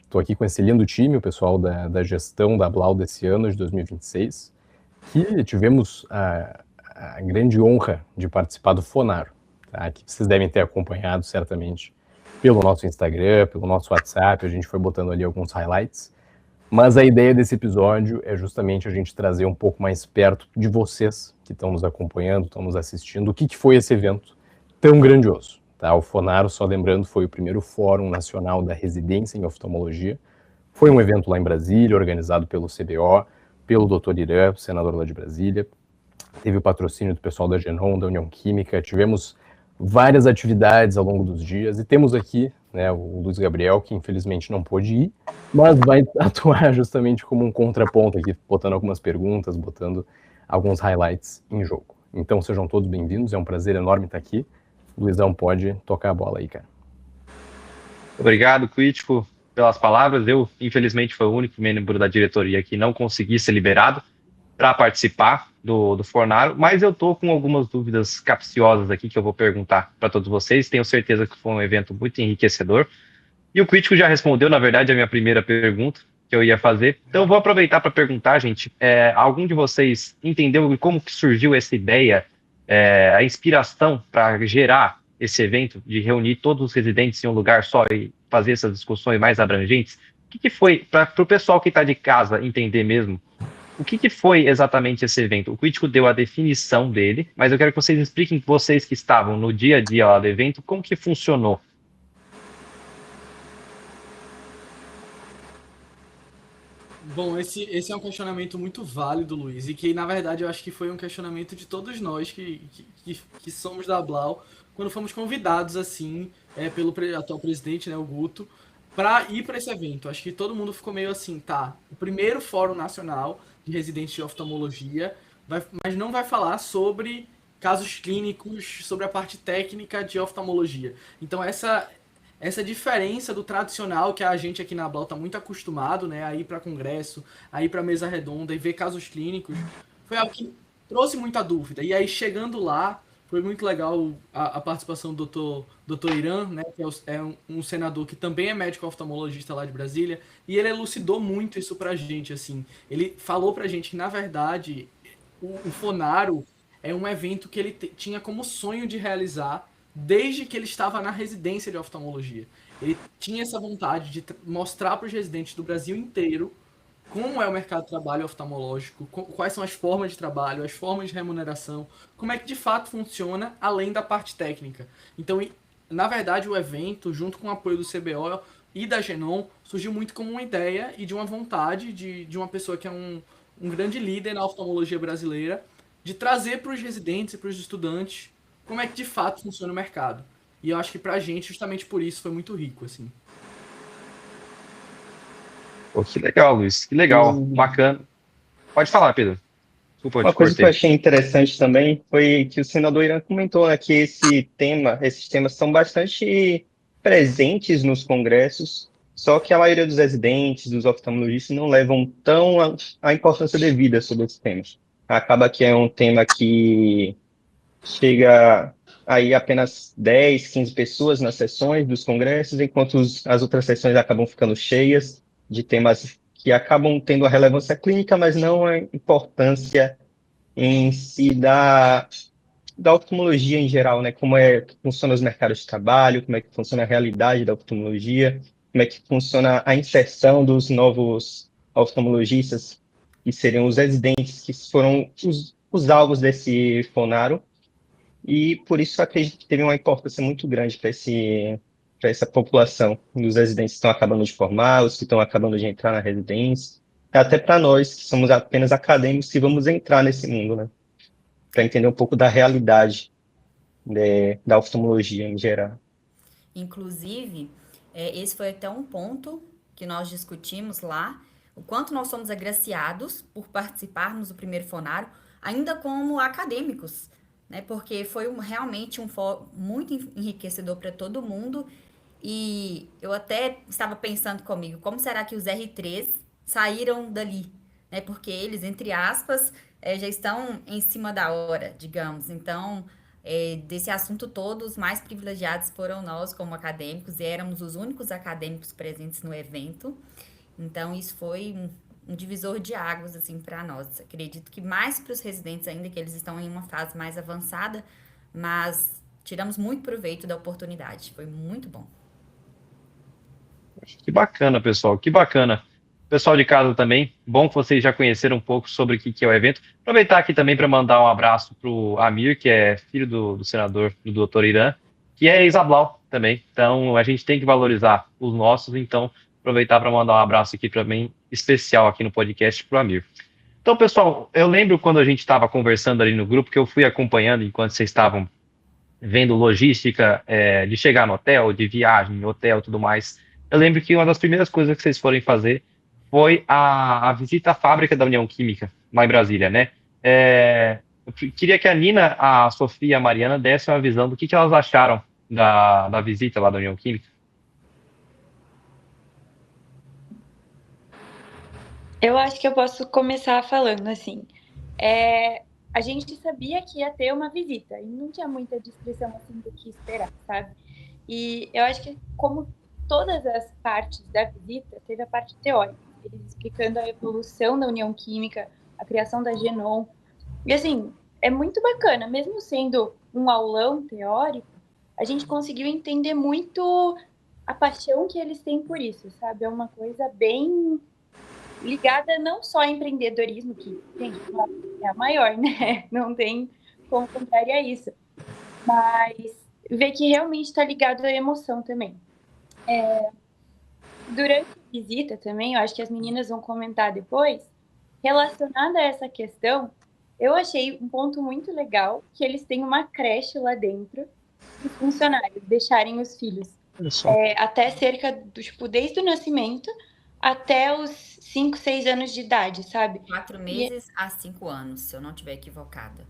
Estou aqui com esse lindo time, o pessoal da gestão da Blau desse ano, de 2026, que tivemos a grande honra de participar do Fonaro, tá? Que vocês devem ter acompanhado certamente pelo nosso Instagram, pelo nosso WhatsApp, a gente foi botando ali alguns highlights, mas a ideia desse episódio é justamente a gente trazer um pouco mais perto de vocês que estão nos acompanhando, estão nos assistindo, o que foi esse evento tão grandioso. Tá? O Fonaro, só lembrando, foi o primeiro Fórum Nacional da Residência em Oftalmologia. Foi um evento lá em Brasília, organizado pelo CBO, pelo Dr. Irã, senador lá de Brasília. Teve o patrocínio do pessoal da Genon, da União Química. Tivemos várias atividades ao longo dos dias. E temos aqui, né, o Luiz Gabriel, que infelizmente não pôde ir, mas vai atuar justamente como um contraponto aqui, botando algumas perguntas, botando alguns highlights em jogo. Então sejam todos bem-vindos, é um prazer enorme estar aqui. Luizão, pode tocar a bola aí, cara. Obrigado, Crítico, pelas palavras. Eu, infelizmente, fui o único membro da diretoria que não consegui ser liberado para participar do Fonaro, mas eu estou com algumas dúvidas capciosas aqui que eu vou perguntar para todos vocês. Tenho certeza que foi um evento muito enriquecedor. E o Crítico já respondeu, na verdade, a minha primeira pergunta que eu ia fazer. Então, eu vou aproveitar para perguntar, gente, algum de vocês entendeu como que surgiu essa ideia, a inspiração para gerar esse evento, de reunir todos os residentes em um lugar só e fazer essas discussões mais abrangentes? O que foi, para o pessoal que está de casa entender mesmo, o que foi exatamente esse evento? O Crítico deu a definição dele, mas eu quero que vocês expliquem, vocês que estavam no dia a dia lá do evento, como que funcionou. Bom, esse é um questionamento muito válido, Luiz, e que, na verdade, eu acho que foi um questionamento de todos nós que somos da Blau, quando fomos convidados, assim, pelo atual presidente, né, o Guto, para ir para esse evento. Acho que todo mundo ficou meio assim, tá, o primeiro Fórum Nacional de Residentes de Oftalmologia, mas não vai falar sobre casos clínicos, sobre a parte técnica de oftalmologia. Então, essa diferença do tradicional que a gente aqui na Blau está muito acostumado, né, a ir para congresso, a ir para mesa redonda e ver casos clínicos, foi algo que trouxe muita dúvida. E aí, chegando lá, foi muito legal a participação do Dr. Irã, né, que é um senador que também é médico oftalmologista lá de Brasília, e ele elucidou muito isso pra gente, assim. Ele falou pra gente que, na verdade, o Fonaro é um evento que ele tinha como sonho de realizar desde que ele estava na residência de oftalmologia. Ele tinha essa vontade de mostrar para os residentes do Brasil inteiro como é o mercado de trabalho oftalmológico, quais são as formas de trabalho, as formas de remuneração, como é que de fato funciona, além da parte técnica. Então, na verdade, o evento, junto com o apoio do CBO e da Genon, surgiu muito como uma ideia e de uma vontade de uma pessoa que é um grande líder na oftalmologia brasileira, de trazer para os residentes e para os estudantes como é que de fato funciona o mercado. E eu acho que pra gente, justamente por isso, foi muito rico, assim. Pô, que legal, Luiz, que legal, bacana. Pode falar, Pedro. Desculpa, Uma coisa que eu achei interessante também foi que o senador Irã comentou, né, que esses temas são bastante presentes nos congressos, só que a maioria dos residentes, dos oftalmologistas, não levam tão a importância devida sobre esses temas. Acaba que é um tema que chega aí apenas 10, 15 pessoas nas sessões dos congressos, enquanto as outras sessões acabam ficando cheias de temas que acabam tendo a relevância clínica, mas não a importância em si da oftalmologia em geral, né? Como é que funciona os mercados de trabalho, como é que funciona a realidade da oftalmologia, como é que funciona a inserção dos novos oftalmologistas, que seriam os residentes, que foram os alvos desse Fonaro. E por isso eu acredito que teve uma importância muito grande para essa população dos residentes que estão acabando de formar, os que estão acabando de entrar na residência, até para nós, que somos apenas acadêmicos, que vamos entrar nesse mundo, né? Para entender um pouco da realidade, né, da oftalmologia em geral. Inclusive, esse foi até um ponto que nós discutimos lá, o quanto nós somos agraciados por participarmos do primeiro Fonaro, ainda como acadêmicos, né? Porque foi realmente um fórum muito enriquecedor para todo mundo. E eu até estava pensando comigo, como será que os R3 saíram dali? né? Porque eles, entre aspas, já estão em cima da hora, digamos. Então, desse assunto todo, os mais privilegiados foram nós como acadêmicos, e éramos os únicos acadêmicos presentes no evento. Então, isso foi um divisor de águas, assim, para nós. Acredito que mais para os residentes ainda, que eles estão em uma fase mais avançada, mas tiramos muito proveito da oportunidade. Foi muito bom. Que bacana, pessoal, que bacana. Pessoal de casa também, bom que vocês já conheceram um pouco sobre o que é o evento. Aproveitar aqui também para mandar um abraço para o Amir, que é filho do senador, do doutor Irã, que é ex-Ablau também. Então, a gente tem que valorizar os nossos, então, aproveitar para mandar um abraço aqui também especial aqui no podcast para o Amir. Então, pessoal, eu lembro quando a gente estava conversando ali no grupo, que eu fui acompanhando enquanto vocês estavam vendo logística de chegar no hotel, de viagem, hotel e tudo mais. Eu lembro que uma das primeiras coisas que vocês forem fazer foi a visita à fábrica da União Química, lá em Brasília, né? Eu queria que a Nina, a Sofia e a Mariana dessem uma visão do que elas acharam da visita lá da União Química. Eu acho que eu posso começar falando assim. A gente sabia que ia ter uma visita e não tinha muita descrição assim do que esperar, sabe? E eu acho que, como todas as partes da visita, teve a parte teórica, eles explicando a evolução da União Química, a criação da Genon. E assim, é muito bacana, mesmo sendo um aulão teórico, a gente conseguiu entender muito a paixão que eles têm por isso, sabe? É uma coisa bem ligada não só ao empreendedorismo, que é a maior, né? Não tem como contrariar isso. Mas ver que realmente está ligado à emoção também. Durante a visita também, eu acho que as meninas vão comentar depois, relacionada a essa questão, eu achei um ponto muito legal que eles têm uma creche lá dentro, os funcionários deixarem os filhos até cerca do, tipo, desde o nascimento até os 5, 6 anos de idade, sabe? 4 meses a 5 anos, se eu não estiver equivocada.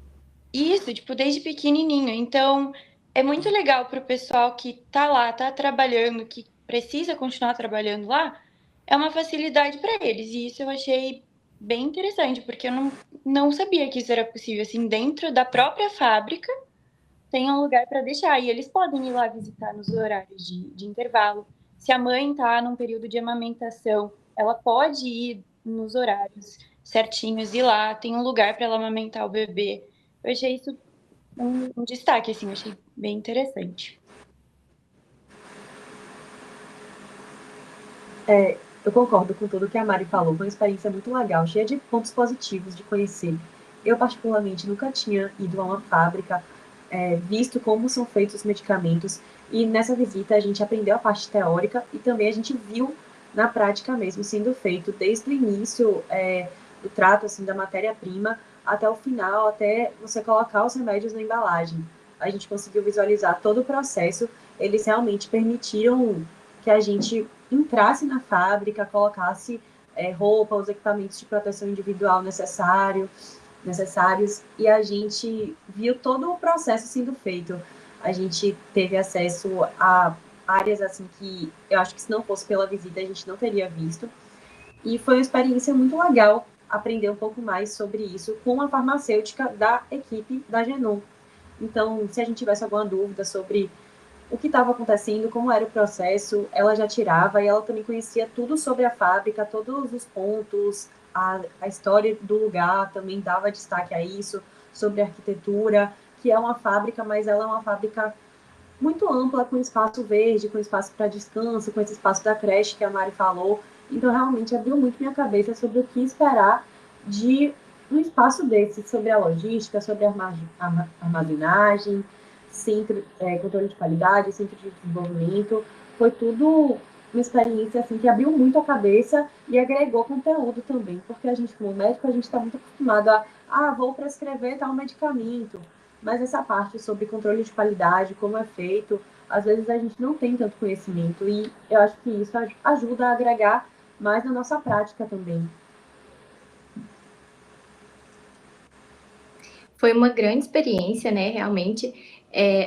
Isso, tipo, desde pequenininho. Então, é muito legal para o pessoal que tá lá, tá trabalhando, que precisa continuar trabalhando lá, é uma facilidade para eles. E isso eu achei bem interessante, porque eu não sabia que isso era possível. Assim, dentro da própria fábrica, tem um lugar para deixar. E eles podem ir lá visitar nos horários de intervalo. Se a mãe tá num período de amamentação, ela pode ir nos horários certinhos e lá tem um lugar para ela amamentar o bebê. Eu achei isso um destaque, assim, eu achei bem interessante. Eu concordo com tudo que a Mari falou, foi uma experiência muito legal, cheia de pontos positivos de conhecer. Eu, particularmente, nunca tinha ido a uma fábrica, visto como são feitos os medicamentos, e nessa visita a gente aprendeu a parte teórica e também a gente viu na prática mesmo sendo feito, desde o início do trato assim, da matéria-prima até o final, até você colocar os remédios na embalagem. A gente conseguiu visualizar todo o processo, eles realmente permitiram que a gente entrasse na fábrica, colocasse roupa, os equipamentos de proteção individual necessários, e a gente viu todo o processo sendo feito. A gente teve acesso a áreas assim que eu acho que se não fosse pela visita a gente não teria visto. E foi uma experiência muito legal aprender um pouco mais sobre isso com a farmacêutica da equipe da Genon. Então, se a gente tivesse alguma dúvida sobre o que estava acontecendo, como era o processo, ela já tirava e ela também conhecia tudo sobre a fábrica, todos os pontos, a história do lugar também dava destaque a isso, sobre a arquitetura, que é uma fábrica, mas ela é uma fábrica muito ampla, com espaço verde, com espaço para descanso, com esse espaço da creche que a Mari falou. Então, realmente, abriu muito minha cabeça sobre o que esperar de um espaço desse, sobre a logística, sobre a armazenagem, centro, controle de qualidade, centro de desenvolvimento. Foi tudo uma experiência assim, que abriu muito a cabeça e agregou conteúdo também, porque a gente, como médico, a gente está muito acostumado a vou prescrever tal medicamento, mas essa parte sobre controle de qualidade, como é feito, às vezes a gente não tem tanto conhecimento e eu acho que isso ajuda a agregar mais na nossa prática também. foi uma grande experiência, né? Realmente,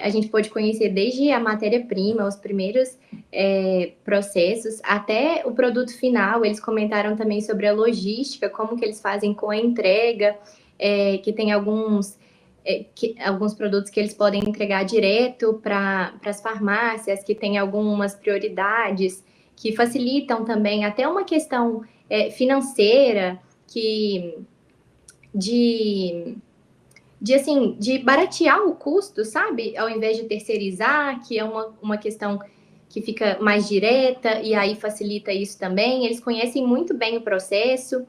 a gente pôde conhecer desde a matéria-prima, os primeiros processos, até o produto final. Eles comentaram também sobre a logística, como que eles fazem com a entrega, que tem alguns produtos que eles podem entregar direto para as farmácias, que tem algumas prioridades, que facilitam também até uma questão financeira, de baratear o custo, sabe? Ao invés de terceirizar, que é uma questão que fica mais direta, e aí facilita isso também. Eles conhecem muito bem o processo.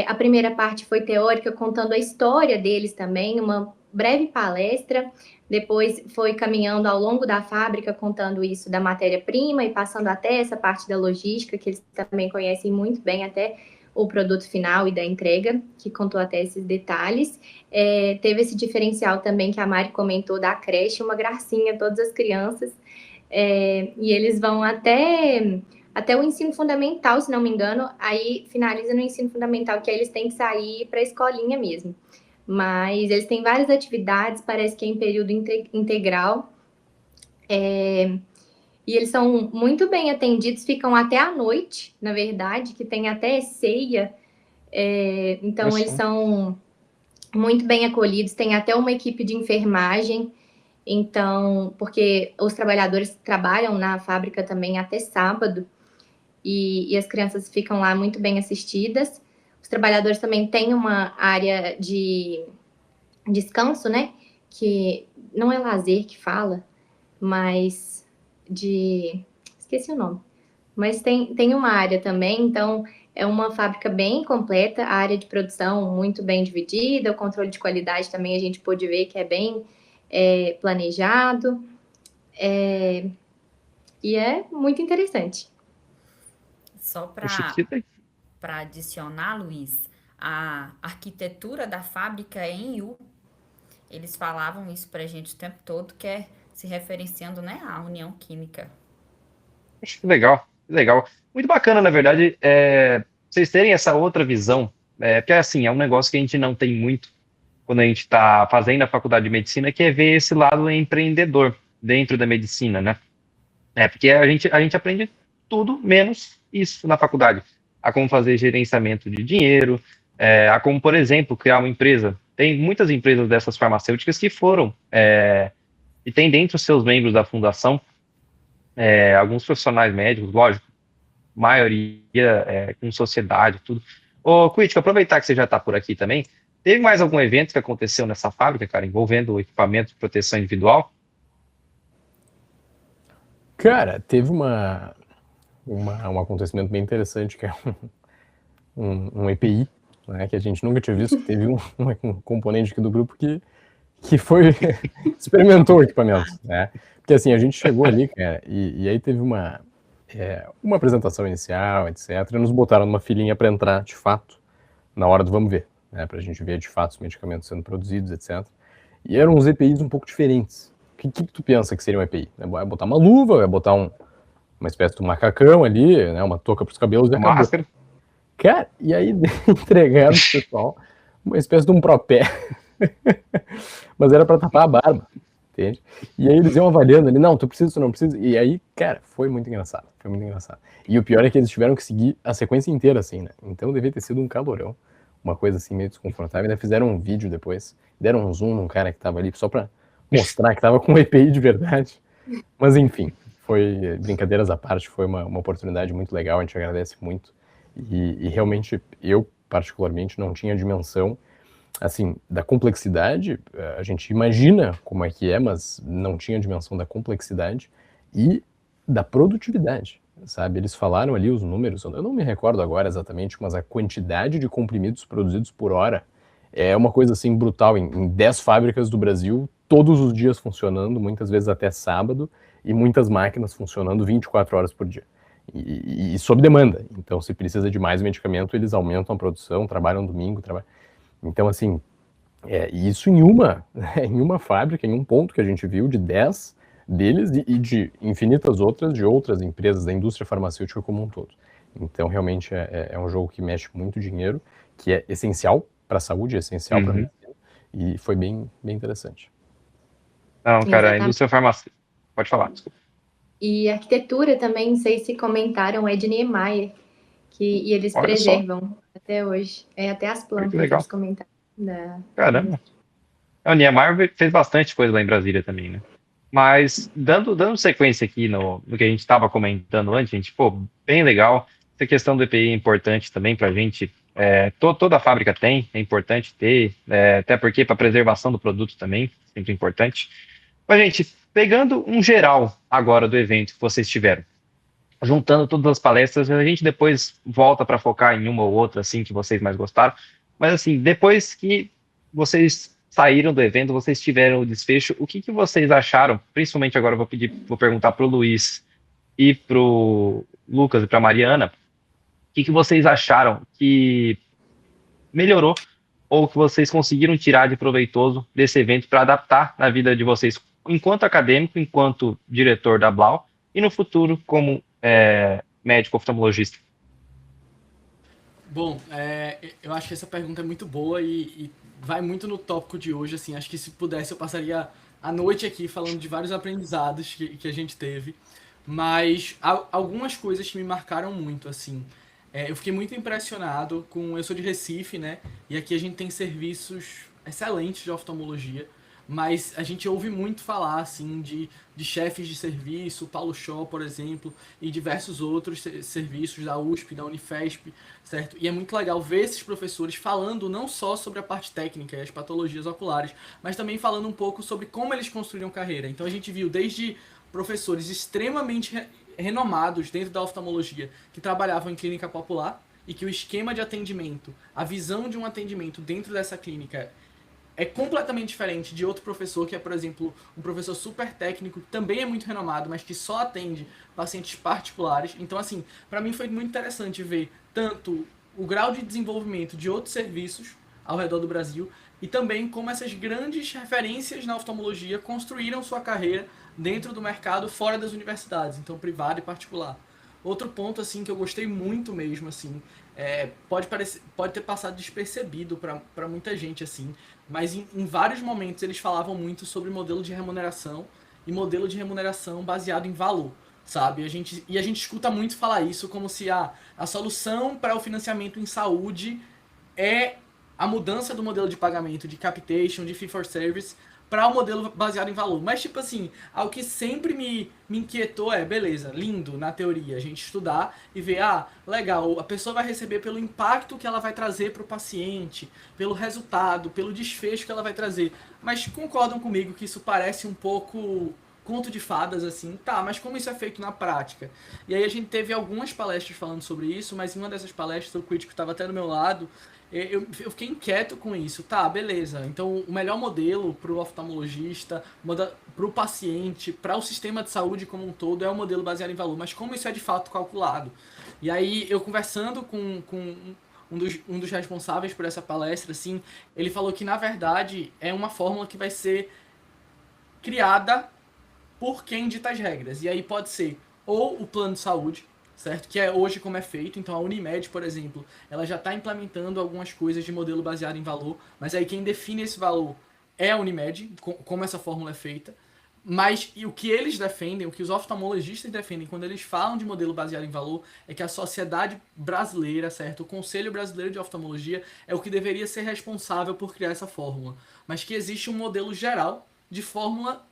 A primeira parte foi teórica, contando a história deles também, uma breve palestra. Depois foi caminhando ao longo da fábrica, contando isso da matéria-prima e passando até essa parte da logística, que eles também conhecem muito bem, até o produto final e da entrega, que contou até esses detalhes. Teve esse diferencial também que a Mari comentou da creche, uma gracinha, todas as crianças. E eles vão até o ensino fundamental, se não me engano, aí finaliza no ensino fundamental, que aí eles têm que sair para a escolinha mesmo. Mas eles têm várias atividades, parece que é em período integral. E eles são muito bem atendidos, ficam até à noite, na verdade, que tem até ceia. Então, eles são muito bem acolhidos, tem até uma equipe de enfermagem. Então, porque os trabalhadores trabalham na fábrica também até sábado, e as crianças ficam lá muito bem assistidas. Os trabalhadores também têm uma área de descanso, né? Que não é lazer que fala, mas esqueci o nome. Mas tem uma área também, então é uma fábrica bem completa, a área de produção muito bem dividida, o controle de qualidade também a gente pôde ver que é bem planejado, e é muito interessante. Só Poxa, que legal. para adicionar, Luiz, a arquitetura da fábrica é em U. Eles falavam isso para a gente o tempo todo, que é se referenciando, né, à União Química. Acho que legal, que legal. Muito bacana, na verdade, vocês terem essa outra visão, porque assim, é um negócio que a gente não tem muito quando a gente está fazendo a faculdade de medicina, que é ver esse lado empreendedor dentro da medicina, né? Porque a gente aprende tudo menos isso na faculdade. A como fazer gerenciamento de dinheiro, a como, por exemplo, criar uma empresa. Tem muitas empresas dessas farmacêuticas que foram, e tem dentro os seus membros da fundação, alguns profissionais médicos, lógico, maioria com sociedade, tudo. Ô, Cuítico, aproveitar que você já está por aqui também, teve mais algum evento que aconteceu nessa fábrica, cara, envolvendo o equipamento de proteção individual? Cara, teve um acontecimento bem interessante, que é um EPI, né, que a gente nunca tinha visto. Teve um componente aqui do grupo que experimentou o equipamento, né? Porque assim, a gente chegou ali, cara, e aí teve uma apresentação inicial, etc. E nos botaram numa filinha para entrar, de fato, na hora do vamos ver, né? Pra gente ver, de fato, os medicamentos sendo produzidos, etc. E eram uns EPIs um pouco diferentes. O que tu pensa que seria um EPI? Vai botar uma luva, vai botar uma espécie de um macacão ali, né? Uma touca pros cabelos e acabou. Máscara. Cara, e aí entregaram pro pessoal uma espécie de um propé. Mas era pra tapar a barba, entende? E aí eles iam avaliando ali, não, tu precisa, tu não precisa. E aí, cara, foi muito engraçado. E o pior é que eles tiveram que seguir a sequência inteira, assim, né? Então devia ter sido um calorão, uma coisa assim meio desconfortável. Ainda fizeram um vídeo depois, deram um zoom num cara que tava ali só pra mostrar que tava com um EPI de verdade. Mas enfim, foi, brincadeiras à parte, foi uma oportunidade muito legal, a gente agradece muito. E realmente, eu particularmente não tinha dimensão, assim, da complexidade. A gente imagina como é que é, mas não tinha dimensão da complexidade e da produtividade, sabe? Eles falaram ali os números, eu não me recordo agora exatamente, mas a quantidade de comprimidos produzidos por hora é uma coisa assim brutal. Em 10 fábricas do Brasil, todos os dias funcionando, muitas vezes até sábado, e muitas máquinas funcionando 24 horas por dia. E sob demanda. Então, se precisa de mais medicamento, eles aumentam a produção, trabalham domingo, Então, assim, isso em uma fábrica, em um ponto que a gente viu, de 10 deles e de infinitas outras, de outras empresas da indústria farmacêutica como um todo. Então, realmente, é um jogo que mexe muito dinheiro, que é essencial para a saúde, é essencial para a medicina, E foi bem interessante. Não, cara, a Exatamente. indústria farmacêutica... Pode falar, desculpa. E arquitetura também, não sei se comentaram, é de Niemeyer, e eles Olha só, preservam até hoje. Até as olha que plantas legal. eles comentaram. Caramba. O Niemeyer fez bastante coisa lá em Brasília também, né? Mas, dando sequência aqui no que a gente estava comentando antes, gente, pô, bem legal. Essa questão do EPI é importante também para a gente. Toda a fábrica tem, é importante ter, até porque para preservação do produto também, sempre importante. Mas, gente, pegando um geral agora do evento que vocês tiveram, juntando todas as palestras, a gente depois volta para focar em uma ou outra, assim, que vocês mais gostaram. Mas, assim, depois que vocês saíram do evento, vocês tiveram o desfecho, o que vocês acharam? Principalmente agora eu vou perguntar para o Luiz e para o Lucas e para a Mariana, o que vocês acharam que melhorou ou que vocês conseguiram tirar de proveitoso desse evento para adaptar na vida de vocês enquanto acadêmico, enquanto diretor da Blau e no futuro como médico oftalmologista? Bom, eu acho que essa pergunta é muito boa e vai muito no tópico de hoje, assim, acho que se pudesse eu passaria a noite aqui falando de vários aprendizados que a gente teve, mas algumas coisas que me marcaram muito, assim, eu fiquei muito impressionado eu sou de Recife, né, e aqui a gente tem serviços excelentes de oftalmologia, mas a gente ouve muito falar, assim, de chefes de serviço, Paulo Shaw, por exemplo, e diversos outros serviços da USP, da Unifesp, certo? E é muito legal ver esses professores falando não só sobre a parte técnica e as patologias oculares, mas também falando um pouco sobre como eles construíram carreira. Então a gente viu desde professores extremamente renomados dentro da oftalmologia que trabalhavam em clínica popular e que o esquema de atendimento, a visão de um atendimento dentro dessa clínica é completamente diferente de outro professor, que é, por exemplo, um professor super técnico, que também é muito renomado, mas que só atende pacientes particulares. Então, assim, para mim foi muito interessante ver tanto o grau de desenvolvimento de outros serviços ao redor do Brasil e também como essas grandes referências na oftalmologia construíram sua carreira dentro do mercado fora das universidades, então privado e particular. Outro ponto, assim, que eu gostei muito mesmo, assim, pode ter passado despercebido para muita gente, assim, mas em vários momentos eles falavam muito sobre modelo de remuneração e modelo de remuneração baseado em valor, sabe? E a gente escuta muito falar isso como se a solução para o financiamento em saúde é a mudança do modelo de pagamento de capitation, de fee for service, para o modelo baseado em valor. Mas, tipo assim, algo que sempre me inquietou beleza, lindo na teoria, a gente estudar e ver, legal, a pessoa vai receber pelo impacto que ela vai trazer para o paciente, pelo resultado, pelo desfecho que ela vai trazer. Mas concordam comigo que isso parece um pouco conto de fadas, assim, mas como isso é feito na prática? E aí a gente teve algumas palestras falando sobre isso, mas em uma dessas palestras, o crítico estava até do meu lado, eu fiquei inquieto com isso. Beleza. Então, o melhor modelo para o oftalmologista, para o paciente, para o sistema de saúde como um todo, é o modelo baseado em valor. Mas como isso é de fato calculado? E aí, eu conversando com um dos responsáveis por essa palestra, assim, ele falou que, na verdade, é uma fórmula que vai ser criada por quem dita as regras. E aí pode ser ou o plano de saúde, certo? Que é hoje como é feito. Então a Unimed, por exemplo, ela já está implementando algumas coisas de modelo baseado em valor, mas aí quem define esse valor é a Unimed, como essa fórmula é feita. Mas o que eles defendem, o que os oftalmologistas defendem quando eles falam de modelo baseado em valor, é que a sociedade brasileira, certo? O Conselho Brasileiro de Oftalmologia é o que deveria ser responsável por criar essa fórmula. Mas que existe um modelo geral de fórmula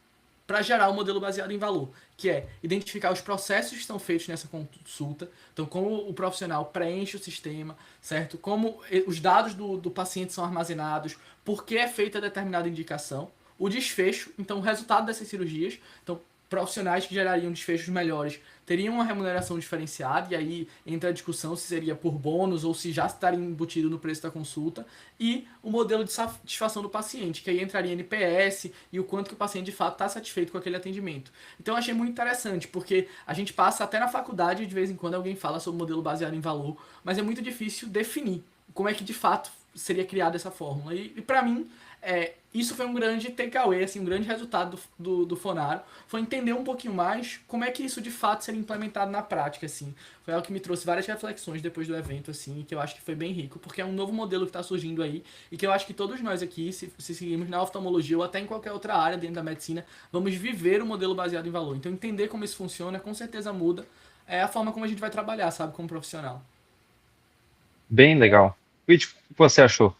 para gerar um modelo baseado em valor, que é identificar os processos que estão feitos nessa consulta, então como o profissional preenche o sistema, certo? Como os dados do paciente são armazenados, por que é feita determinada indicação, o desfecho, então o resultado dessas cirurgias, então profissionais que gerariam desfechos melhores teriam uma remuneração diferenciada, e aí entra a discussão se seria por bônus ou se já estaria embutido no preço da consulta, e o modelo de satisfação do paciente, que aí entraria NPS e o quanto que o paciente de fato está satisfeito com aquele atendimento. Então eu achei muito interessante, porque a gente passa até na faculdade, de vez em quando alguém fala sobre modelo baseado em valor, mas é muito difícil definir como é que de fato seria criada essa fórmula. E para mim Isso foi um grande takeaway, assim, um grande resultado do Fonaro, foi entender um pouquinho mais como é que isso de fato seria implementado na prática, assim. Foi algo que me trouxe várias reflexões depois do evento, assim, que eu acho que foi bem rico, porque é um novo modelo que está surgindo aí, e que eu acho que todos nós aqui, se seguirmos na oftalmologia ou até em qualquer outra área dentro da medicina, vamos viver um modelo baseado em valor. Então entender como isso funciona, com certeza muda a forma como a gente vai trabalhar, sabe, como profissional. Bem legal. Whit, o que você achou?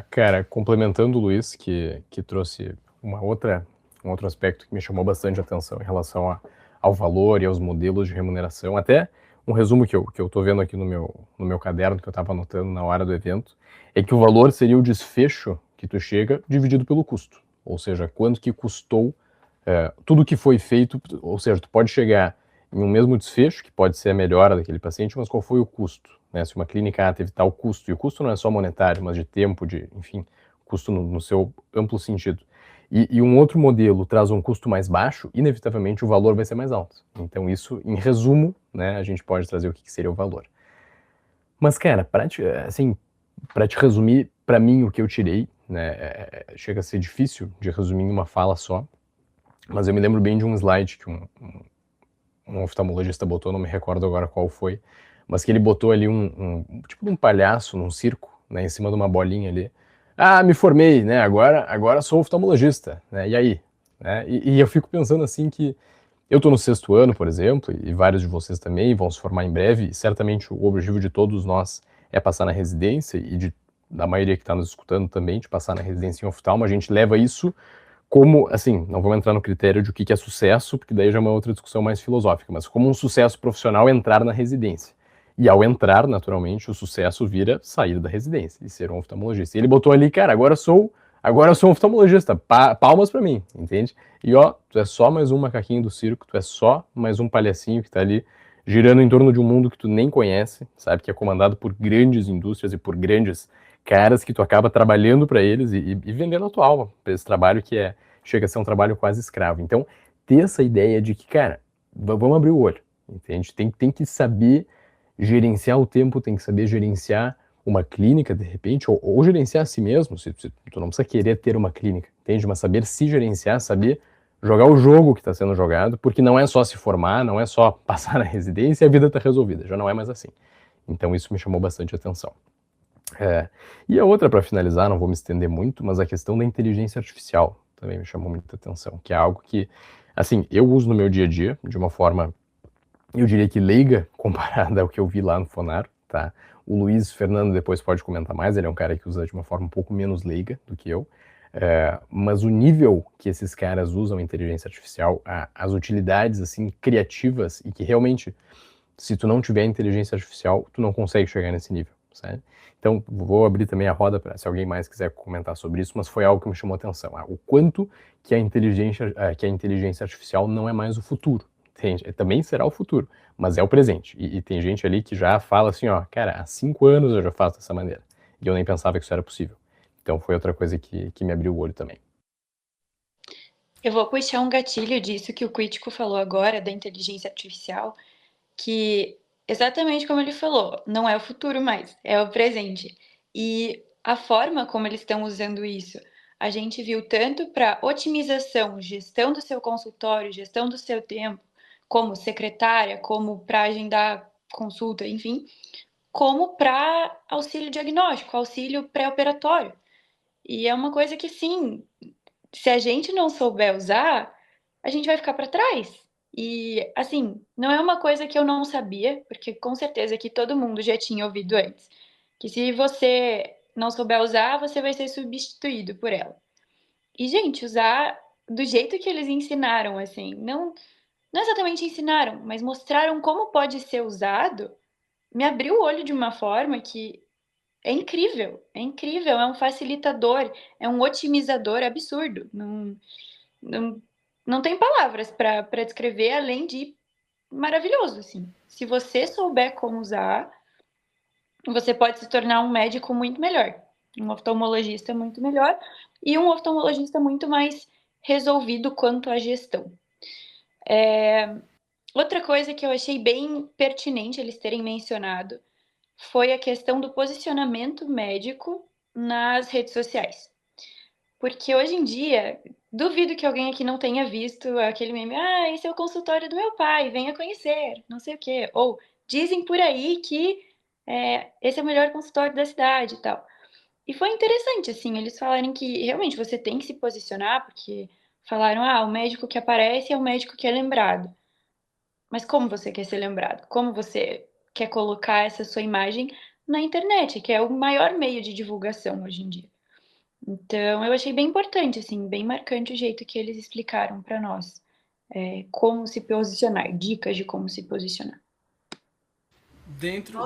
Cara, complementando o Luiz, que trouxe um outro aspecto que me chamou bastante a atenção em relação ao valor e aos modelos de remuneração, até um resumo que eu tô vendo aqui no meu caderno, que eu estava anotando na hora do evento, é que o valor seria o desfecho que tu chega dividido pelo custo, ou seja, quanto que custou tudo que foi feito, ou seja, tu pode chegar em um mesmo desfecho, que pode ser a melhora daquele paciente, mas qual foi o custo? Né? Se uma clínica A teve tal custo, e o custo não é só monetário, mas de tempo, enfim, custo no seu amplo sentido. E um outro modelo traz um custo mais baixo, inevitavelmente o valor vai ser mais alto. Então isso, em resumo, né, a gente pode trazer o que seria o valor. Mas, cara, para te resumir, para mim, o que eu tirei, né, chega a ser difícil de resumir em uma fala só, mas eu me lembro bem de um slide que um oftalmologista botou, não me recordo agora qual foi, mas que ele botou ali tipo de um palhaço num circo, né, em cima de uma bolinha ali. Ah, me formei, né, agora sou oftalmologista, né, e aí? Né, e eu fico pensando assim que eu tô no 6º ano, por exemplo, e vários de vocês também vão se formar em breve, e certamente o objetivo de todos nós é passar na residência, e da maioria que está nos escutando também, de passar na residência em oftalmo. A gente leva isso como, assim, não vamos entrar no critério de o que é sucesso, porque daí já é uma outra discussão mais filosófica, mas como um sucesso profissional entrar na residência. E ao entrar, naturalmente, o sucesso vira sair da residência e ser um oftalmologista. E ele botou ali, cara, agora eu sou um oftalmologista, palmas pra mim, entende? E ó, tu é só mais um macaquinho do circo, tu é só mais um palhacinho que tá ali girando em torno de um mundo que tu nem conhece, sabe? Que é comandado por grandes indústrias e por grandes caras que tu acaba trabalhando para eles e vendendo a tua alma para esse trabalho que chega a ser um trabalho quase escravo. Então, ter essa ideia de que, cara, vamos abrir o olho, entende? Tem que saber gerenciar o tempo, tem que saber gerenciar uma clínica, de repente, ou gerenciar a si mesmo, se tu não precisa querer ter uma clínica, entende? Mas saber se gerenciar, saber jogar o jogo que está sendo jogado, porque não é só se formar, não é só passar na residência e a vida está resolvida, já não é mais assim. Então isso me chamou bastante atenção. E a outra, para finalizar, não vou me estender muito, mas a questão da inteligência artificial também me chamou muita atenção, que é algo que, assim, eu uso no meu dia a dia, de uma forma, eu diria que leiga, comparada ao que eu vi lá no Fonaro, tá? O Luiz Fernando depois pode comentar mais, ele é um cara que usa de uma forma um pouco menos leiga do que eu, mas o nível que esses caras usam a inteligência artificial, as utilidades, assim, criativas, e que realmente, se tu não tiver inteligência artificial, tu não consegue chegar nesse nível, sabe? Então, vou abrir também a roda para se alguém mais quiser comentar sobre isso, mas foi algo que me chamou a atenção. O quanto que a inteligência artificial não é mais o futuro. Também será o futuro, mas é o presente. E tem gente ali que já fala assim, ó, cara, há 5 anos eu já faço dessa maneira. E eu nem pensava que isso era possível. Então foi outra coisa que me abriu o olho também. Eu vou puxar um gatilho disso que o Crítico falou agora, da inteligência artificial, que exatamente como ele falou, não é o futuro mais, é o presente. E a forma como eles estão usando isso, a gente viu tanto para otimização, gestão do seu consultório, gestão do seu tempo, como secretária, como para agendar consulta, enfim, como para auxílio diagnóstico, auxílio pré-operatório. E é uma coisa que, sim, se a gente não souber usar, a gente vai ficar para trás. E, assim, não é uma coisa que eu não sabia, porque com certeza que todo mundo já tinha ouvido antes, que se você não souber usar, você vai ser substituído por ela. E, gente, usar do jeito que eles ensinaram, assim, não exatamente ensinaram, mas mostraram como pode ser usado, me abriu o olho de uma forma que é incrível, é um facilitador, é um otimizador absurdo. Não tem palavras para descrever além de maravilhoso, assim. Se você souber como usar, você pode se tornar um médico muito melhor, um oftalmologista muito melhor e um oftalmologista muito mais resolvido quanto à gestão. Outra coisa que eu achei bem pertinente eles terem mencionado foi a questão do posicionamento médico nas redes sociais. Porque hoje em dia, duvido que alguém aqui não tenha visto aquele meme, esse é o consultório do meu pai, venha conhecer, não sei o quê. Ou dizem por aí que esse é o melhor consultório da cidade e tal. E foi interessante, assim, eles falarem que realmente você tem que se posicionar, porque falaram, o médico que aparece é o médico que é lembrado. Mas como você quer ser lembrado? Como você quer colocar essa sua imagem na internet, que é o maior meio de divulgação hoje em dia? Então, eu achei bem importante, assim, bem marcante o jeito que eles explicaram para nós, como se posicionar, dicas de como se posicionar. Dentro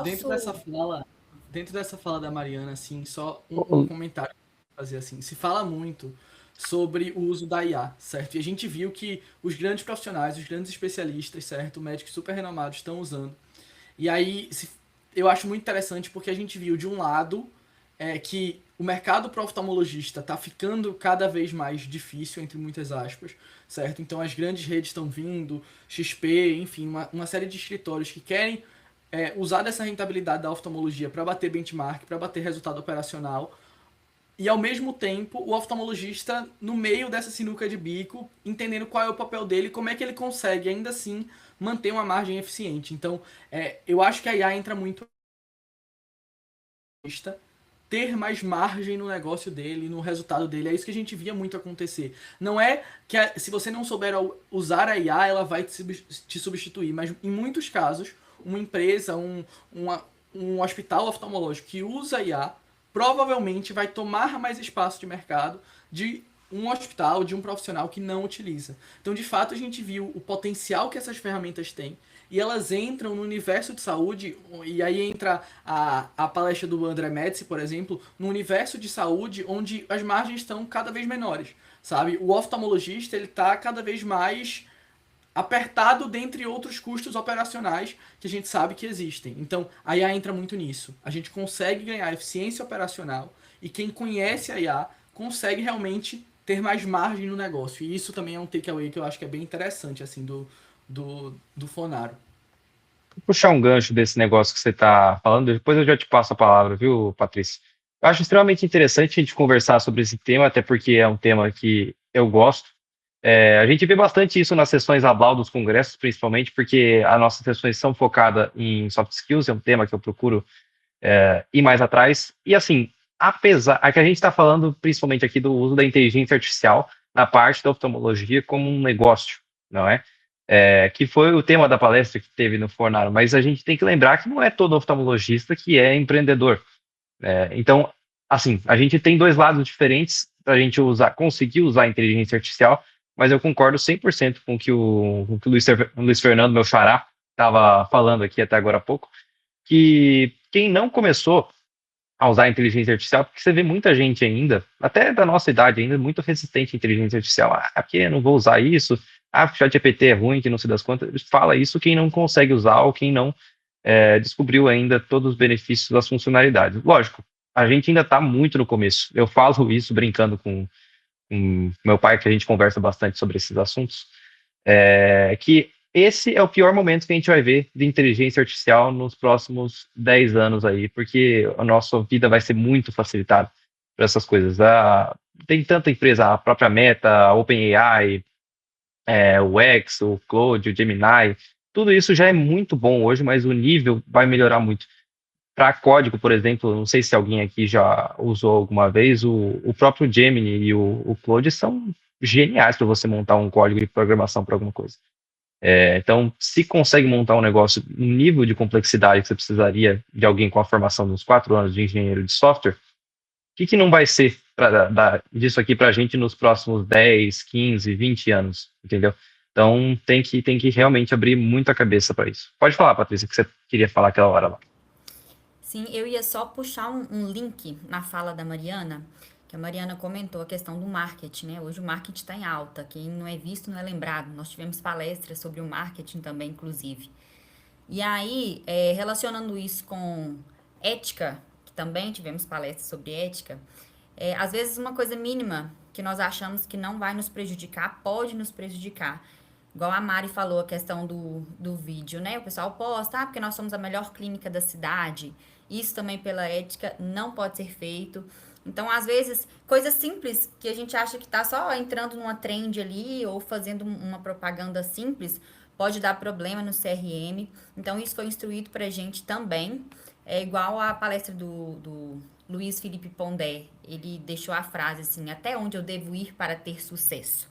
dessa fala da Mariana, assim, só um comentário que eu fazer assim. Se fala muito sobre o uso da IA, certo? E a gente viu que os grandes profissionais, os grandes especialistas, certo? Médicos super renomados estão usando. E aí, eu acho muito interessante porque a gente viu, de um lado, que o mercado para oftalmologista está ficando cada vez mais difícil, entre muitas aspas, certo? Então as grandes redes estão vindo, XP, enfim, uma série de escritórios que querem usar dessa rentabilidade da oftalmologia para bater benchmark, para bater resultado operacional, e ao mesmo tempo o oftalmologista no meio dessa sinuca de bico, entendendo qual é o papel dele, como é que ele consegue ainda assim manter uma margem eficiente. Então, eu acho que a IA entra muito ter mais margem no negócio dele, no resultado dele. É isso que a gente via muito acontecer. Não é que se você não souber usar a IA, ela vai te substituir, mas em muitos casos, uma empresa, um hospital oftalmológico que usa a IA, provavelmente vai tomar mais espaço de mercado de um hospital, de um profissional que não utiliza. Então, de fato, a gente viu o potencial que essas ferramentas têm, e elas entram no universo de saúde, e aí entra a palestra do André Medici, por exemplo, no universo de saúde onde as margens estão cada vez menores, sabe? O oftalmologista, ele está cada vez mais apertado dentre outros custos operacionais que a gente sabe que existem. Então, a IA entra muito nisso. A gente consegue ganhar eficiência operacional, e quem conhece a IA consegue realmente ter mais margem no negócio. E isso também é um takeaway que eu acho que é bem interessante, assim, do Fonaro. Vou puxar um gancho desse negócio que você está falando, depois eu já te passo a palavra, viu, Patrícia? Eu acho extremamente interessante a gente conversar sobre esse tema, até porque é um tema que eu gosto. A gente vê bastante isso nas sessões ABLAU dos congressos, principalmente porque as nossas sessões são focadas em soft skills, é um tema que eu procuro ir mais atrás. E assim, apesar que a gente está falando principalmente aqui do uso da inteligência artificial na parte da oftalmologia como um negócio, não é? Que foi o tema da palestra que teve no Fornaro, mas a gente tem que lembrar que não é todo oftalmologista que é empreendedor. Então, assim, a gente tem dois lados diferentes para a gente conseguir usar a inteligência artificial, mas eu concordo 100% com o que o Luiz Fernando, meu xará, estava falando aqui até agora há pouco, que quem não começou a usar a inteligência artificial, porque você vê muita gente ainda, até da nossa idade ainda, muito resistente à inteligência artificial. Porque eu não vou usar isso, o ChatGPT é ruim, que não se das contas. Fala isso quem não consegue usar ou quem não descobriu ainda todos os benefícios das funcionalidades. Lógico, a gente ainda está muito no começo. Eu falo isso brincando com meu pai, que a gente conversa bastante sobre esses assuntos, que esse é o pior momento que a gente vai ver de inteligência artificial nos próximos 10 anos aí, porque a nossa vida vai ser muito facilitada por essas coisas. Tem tanta empresa, a própria Meta, a OpenAI, o X, o Claude, o Gemini, tudo isso já é muito bom hoje, mas o nível vai melhorar muito. Para código, por exemplo, não sei se alguém aqui já usou alguma vez, o próprio Gemini e o Claude são geniais para você montar um código de programação para alguma coisa. Então, se consegue montar um negócio, um nível de complexidade que você precisaria de alguém com a formação de uns 4 anos de engenheiro de software, o que não vai ser disso aqui para a gente nos próximos 10, 15, 20 anos, entendeu? Então, tem que realmente abrir muita cabeça para isso. Pode falar, Patrícia, que você queria falar aquela hora lá. Sim, eu ia só puxar um link na fala da Mariana, que a Mariana comentou a questão do marketing, né? Hoje o marketing está em alta, quem não é visto não é lembrado. Nós tivemos palestras sobre o marketing também, inclusive. E aí, relacionando isso com ética, que também tivemos palestras sobre ética, às vezes uma coisa mínima que nós achamos que não vai nos prejudicar, pode nos prejudicar. Igual a Mari falou, a questão do vídeo, né? O pessoal posta, porque nós somos a melhor clínica da cidade. Isso também, pela ética, não pode ser feito. Então, às vezes, coisas simples que a gente acha que está só entrando numa trend ali ou fazendo uma propaganda simples, pode dar problema no CRM. Então, isso foi instruído para a gente também. É igual a palestra do Luiz Felipe Pondé. Ele deixou a frase assim: até onde eu devo ir para ter sucesso?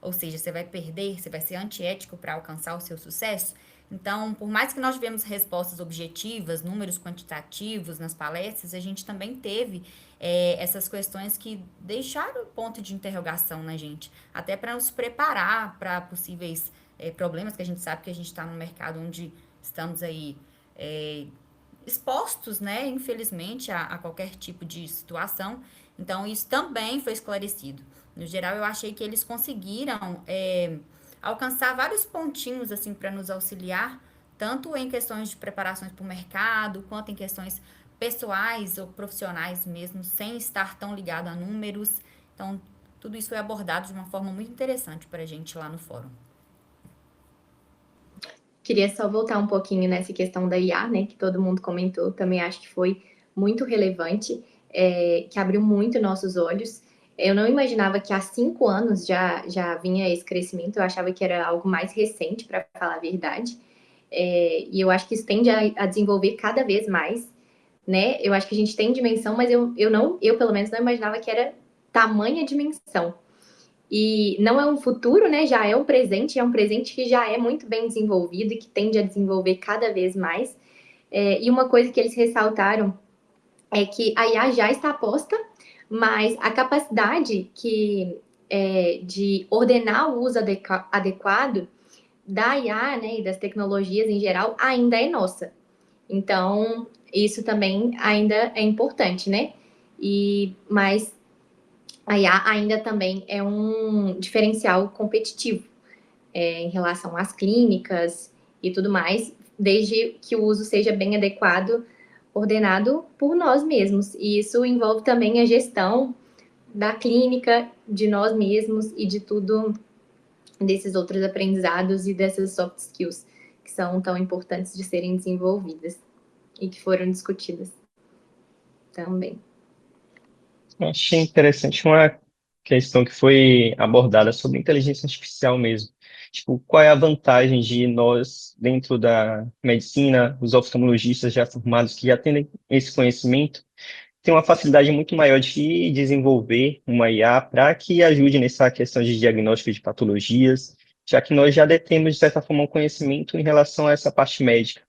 Ou seja, você vai perder, você vai ser antiético para alcançar o seu sucesso? Então, por mais que nós tivemos respostas objetivas, números quantitativos nas palestras, a gente também teve essas questões que deixaram ponto de interrogação na gente, até para nos preparar para possíveis problemas, que a gente sabe que a gente está num mercado onde estamos aí expostos, né, infelizmente, a qualquer tipo de situação. Então, isso também foi esclarecido. No geral, eu achei que eles conseguiram alcançar vários pontinhos assim para nos auxiliar, tanto em questões de preparações para o mercado, quanto em questões pessoais ou profissionais mesmo, sem estar tão ligado a números. Então, tudo isso foi abordado de uma forma muito interessante para a gente lá no fórum. Queria só voltar um pouquinho nessa questão da IA, né, que todo mundo comentou, também acho que foi muito relevante, que abriu muito nossos olhos. Eu não imaginava que há 5 anos já vinha esse crescimento, eu achava que era algo mais recente, para falar a verdade. E eu acho que isso tende a desenvolver cada vez mais, né? Eu acho que a gente tem dimensão, mas eu pelo menos não imaginava que era tamanha dimensão. E não é um futuro, né? Já é um presente que já é muito bem desenvolvido e que tende a desenvolver cada vez mais. E uma coisa que eles ressaltaram é que a IA já está posta, mas a capacidade de ordenar o uso adequado da IA, né, e das tecnologias em geral ainda é nossa. Então, isso também ainda é importante, né? Mas a IA ainda também é um diferencial competitivo em relação às clínicas e tudo mais, desde que o uso seja bem adequado, ordenado por nós mesmos. E isso envolve também a gestão da clínica, de nós mesmos e de tudo desses outros aprendizados e dessas soft skills que são tão importantes de serem desenvolvidas e que foram discutidas também. Achei interessante uma questão que foi abordada sobre inteligência artificial mesmo. Tipo, qual é a vantagem de nós, dentro da medicina, os oftalmologistas já formados, que já têm esse conhecimento, ter uma facilidade muito maior de desenvolver uma IA para que ajude nessa questão de diagnóstico de patologias, já que nós já detemos, de certa forma, um conhecimento em relação a essa parte médica.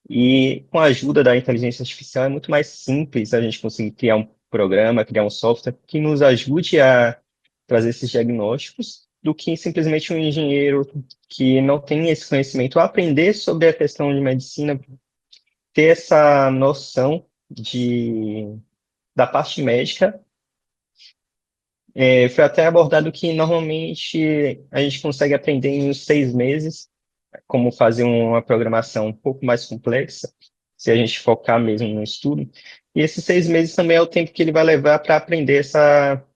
E com a ajuda da inteligência artificial é muito mais simples a gente conseguir criar um programa, criar um software que nos ajude a trazer esses diagnósticos, do que simplesmente um engenheiro que não tem esse conhecimento, aprender sobre a questão de medicina, ter essa noção da parte médica. Foi até abordado que normalmente a gente consegue aprender em uns 6 meses como fazer uma programação um pouco mais complexa, se a gente focar mesmo no estudo. E esses 6 meses também é o tempo que ele vai levar para aprender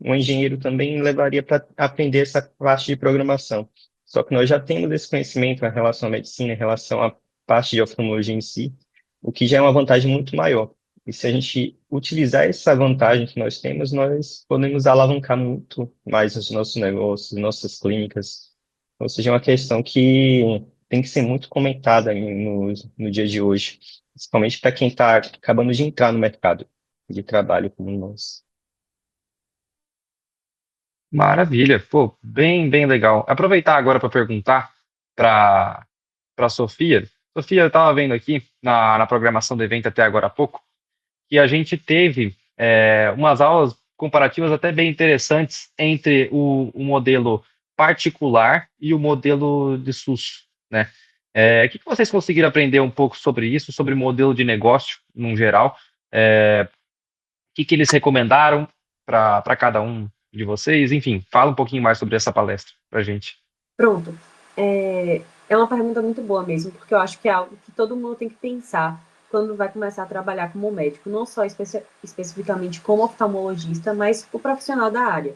um engenheiro também levaria para aprender essa parte de programação. Só que nós já temos esse conhecimento em relação à medicina, em relação à parte de oftalmologia em si, o que já é uma vantagem muito maior. E se a gente utilizar essa vantagem que nós temos, nós podemos alavancar muito mais os nossos negócios, nossas clínicas. Ou seja, é uma questão que tem que ser muito comentada no dia de hoje, principalmente para quem está acabando de entrar no mercado de trabalho como nós. Maravilha, pô, bem, bem legal. Aproveitar agora para perguntar para a Sofia. Sofia, eu estava vendo aqui na programação do evento até agora há pouco, que a gente teve umas aulas comparativas até bem interessantes entre o modelo particular e o modelo de SUS, né? O que vocês conseguiram aprender um pouco sobre isso, sobre modelo de negócio, no geral? O que eles recomendaram para cada um de vocês? Enfim, fala um pouquinho mais sobre essa palestra para a gente. Pronto. É uma pergunta muito boa mesmo, porque eu acho que é algo que todo mundo tem que pensar quando vai começar a trabalhar como médico, não só especificamente como oftalmologista, mas o profissional da área.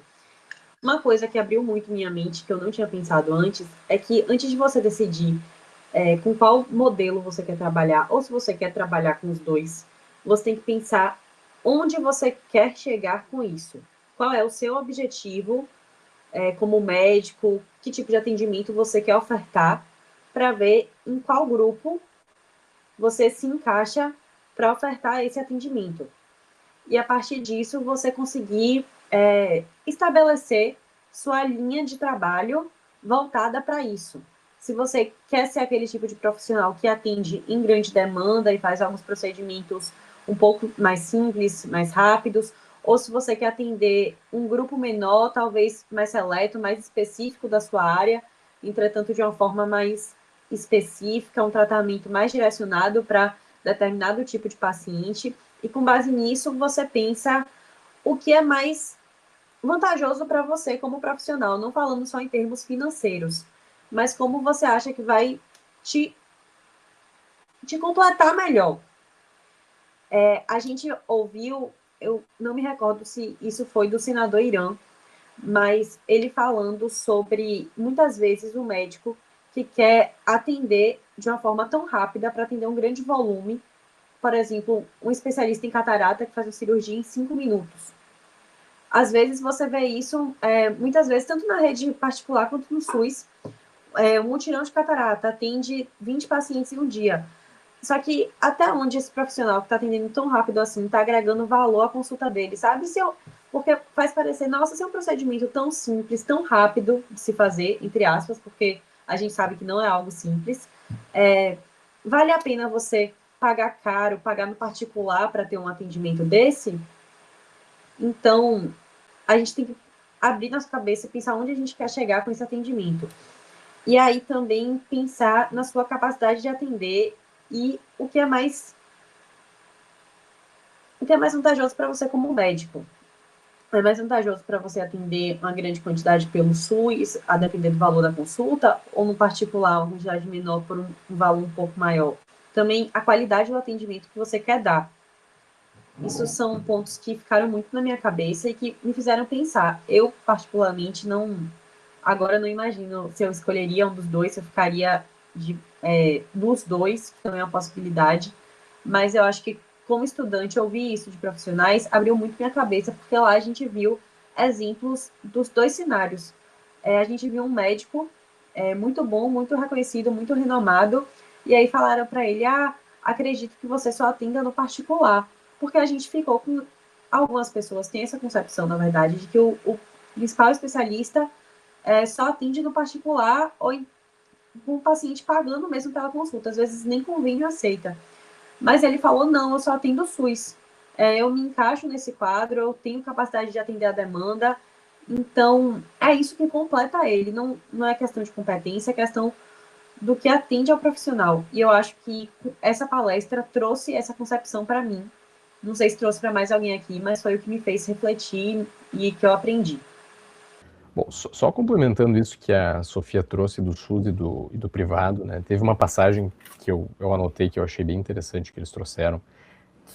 Uma coisa que abriu muito minha mente, que eu não tinha pensado antes, é que antes de você decidir com qual modelo você quer trabalhar, ou se você quer trabalhar com os dois, você tem que pensar onde você quer chegar com isso? Qual é o seu objetivo como médico? Que tipo de atendimento você quer ofertar, para ver em qual grupo você se encaixa para ofertar esse atendimento. E a partir disso, você conseguir estabelecer sua linha de trabalho voltada para isso. Se você quer ser aquele tipo de profissional que atende em grande demanda e faz alguns procedimentos um pouco mais simples, mais rápidos, ou se você quer atender um grupo menor, talvez mais seleto, mais específico da sua área, entretanto de uma forma mais específica, um tratamento mais direcionado para determinado tipo de paciente, e com base nisso você pensa o que é mais vantajoso para você como profissional, não falando só em termos financeiros, mas como você acha que vai te completar melhor. A gente ouviu, eu não me recordo se isso foi do senador Irã, mas ele falando sobre, muitas vezes, o médico que quer atender de uma forma tão rápida para atender um grande volume, por exemplo, um especialista em catarata que faz uma cirurgia em 5 minutos. Às vezes você vê isso, muitas vezes, tanto na rede particular quanto no SUS, um mutirão de catarata atende 20 pacientes em um dia. Só que até onde esse profissional que está atendendo tão rápido assim está agregando valor à consulta dele, sabe? Porque faz parecer, nossa, se é um procedimento tão simples, tão rápido de se fazer, entre aspas, porque a gente sabe que não é algo simples, vale a pena você pagar caro, pagar no particular para ter um atendimento desse? Então, a gente tem que abrir nossa cabeça e pensar onde a gente quer chegar com esse atendimento. E aí também pensar na sua capacidade de atender e o que é mais vantajoso para você como médico. É mais vantajoso para você atender uma grande quantidade pelo SUS, a depender do valor da consulta, ou no particular, uma quantidade menor por um valor um pouco maior. Também a qualidade do atendimento que você quer dar. Isso são pontos que ficaram muito na minha cabeça e que me fizeram pensar. Eu, particularmente, agora não imagino se eu escolheria um dos dois, se eu ficaria dos dois, que também é uma possibilidade, mas eu acho que, como estudante, ouvir isso de profissionais abriu muito minha cabeça, porque lá a gente viu exemplos dos dois cenários. A gente viu um médico muito bom, muito reconhecido, muito renomado, e aí falaram para ele, acredito que você só atenda no particular, porque a gente ficou com... Algumas pessoas têm essa concepção, na verdade, de que o principal especialista só atende no particular ou com o paciente pagando mesmo pela consulta, às vezes nem convênio aceita. Mas ele falou, não, eu só atendo SUS. Eu me encaixo nesse quadro, eu tenho capacidade de atender a demanda, então é isso que completa ele. Não é questão de competência, é questão do que atende ao profissional. E eu acho que essa palestra trouxe essa concepção para mim. Não sei se trouxe para mais alguém aqui, mas foi o que me fez refletir e que eu aprendi. Bom, só complementando isso que a Sofia trouxe do SUS e do privado, né? Teve uma passagem que eu anotei que eu achei bem interessante que eles trouxeram,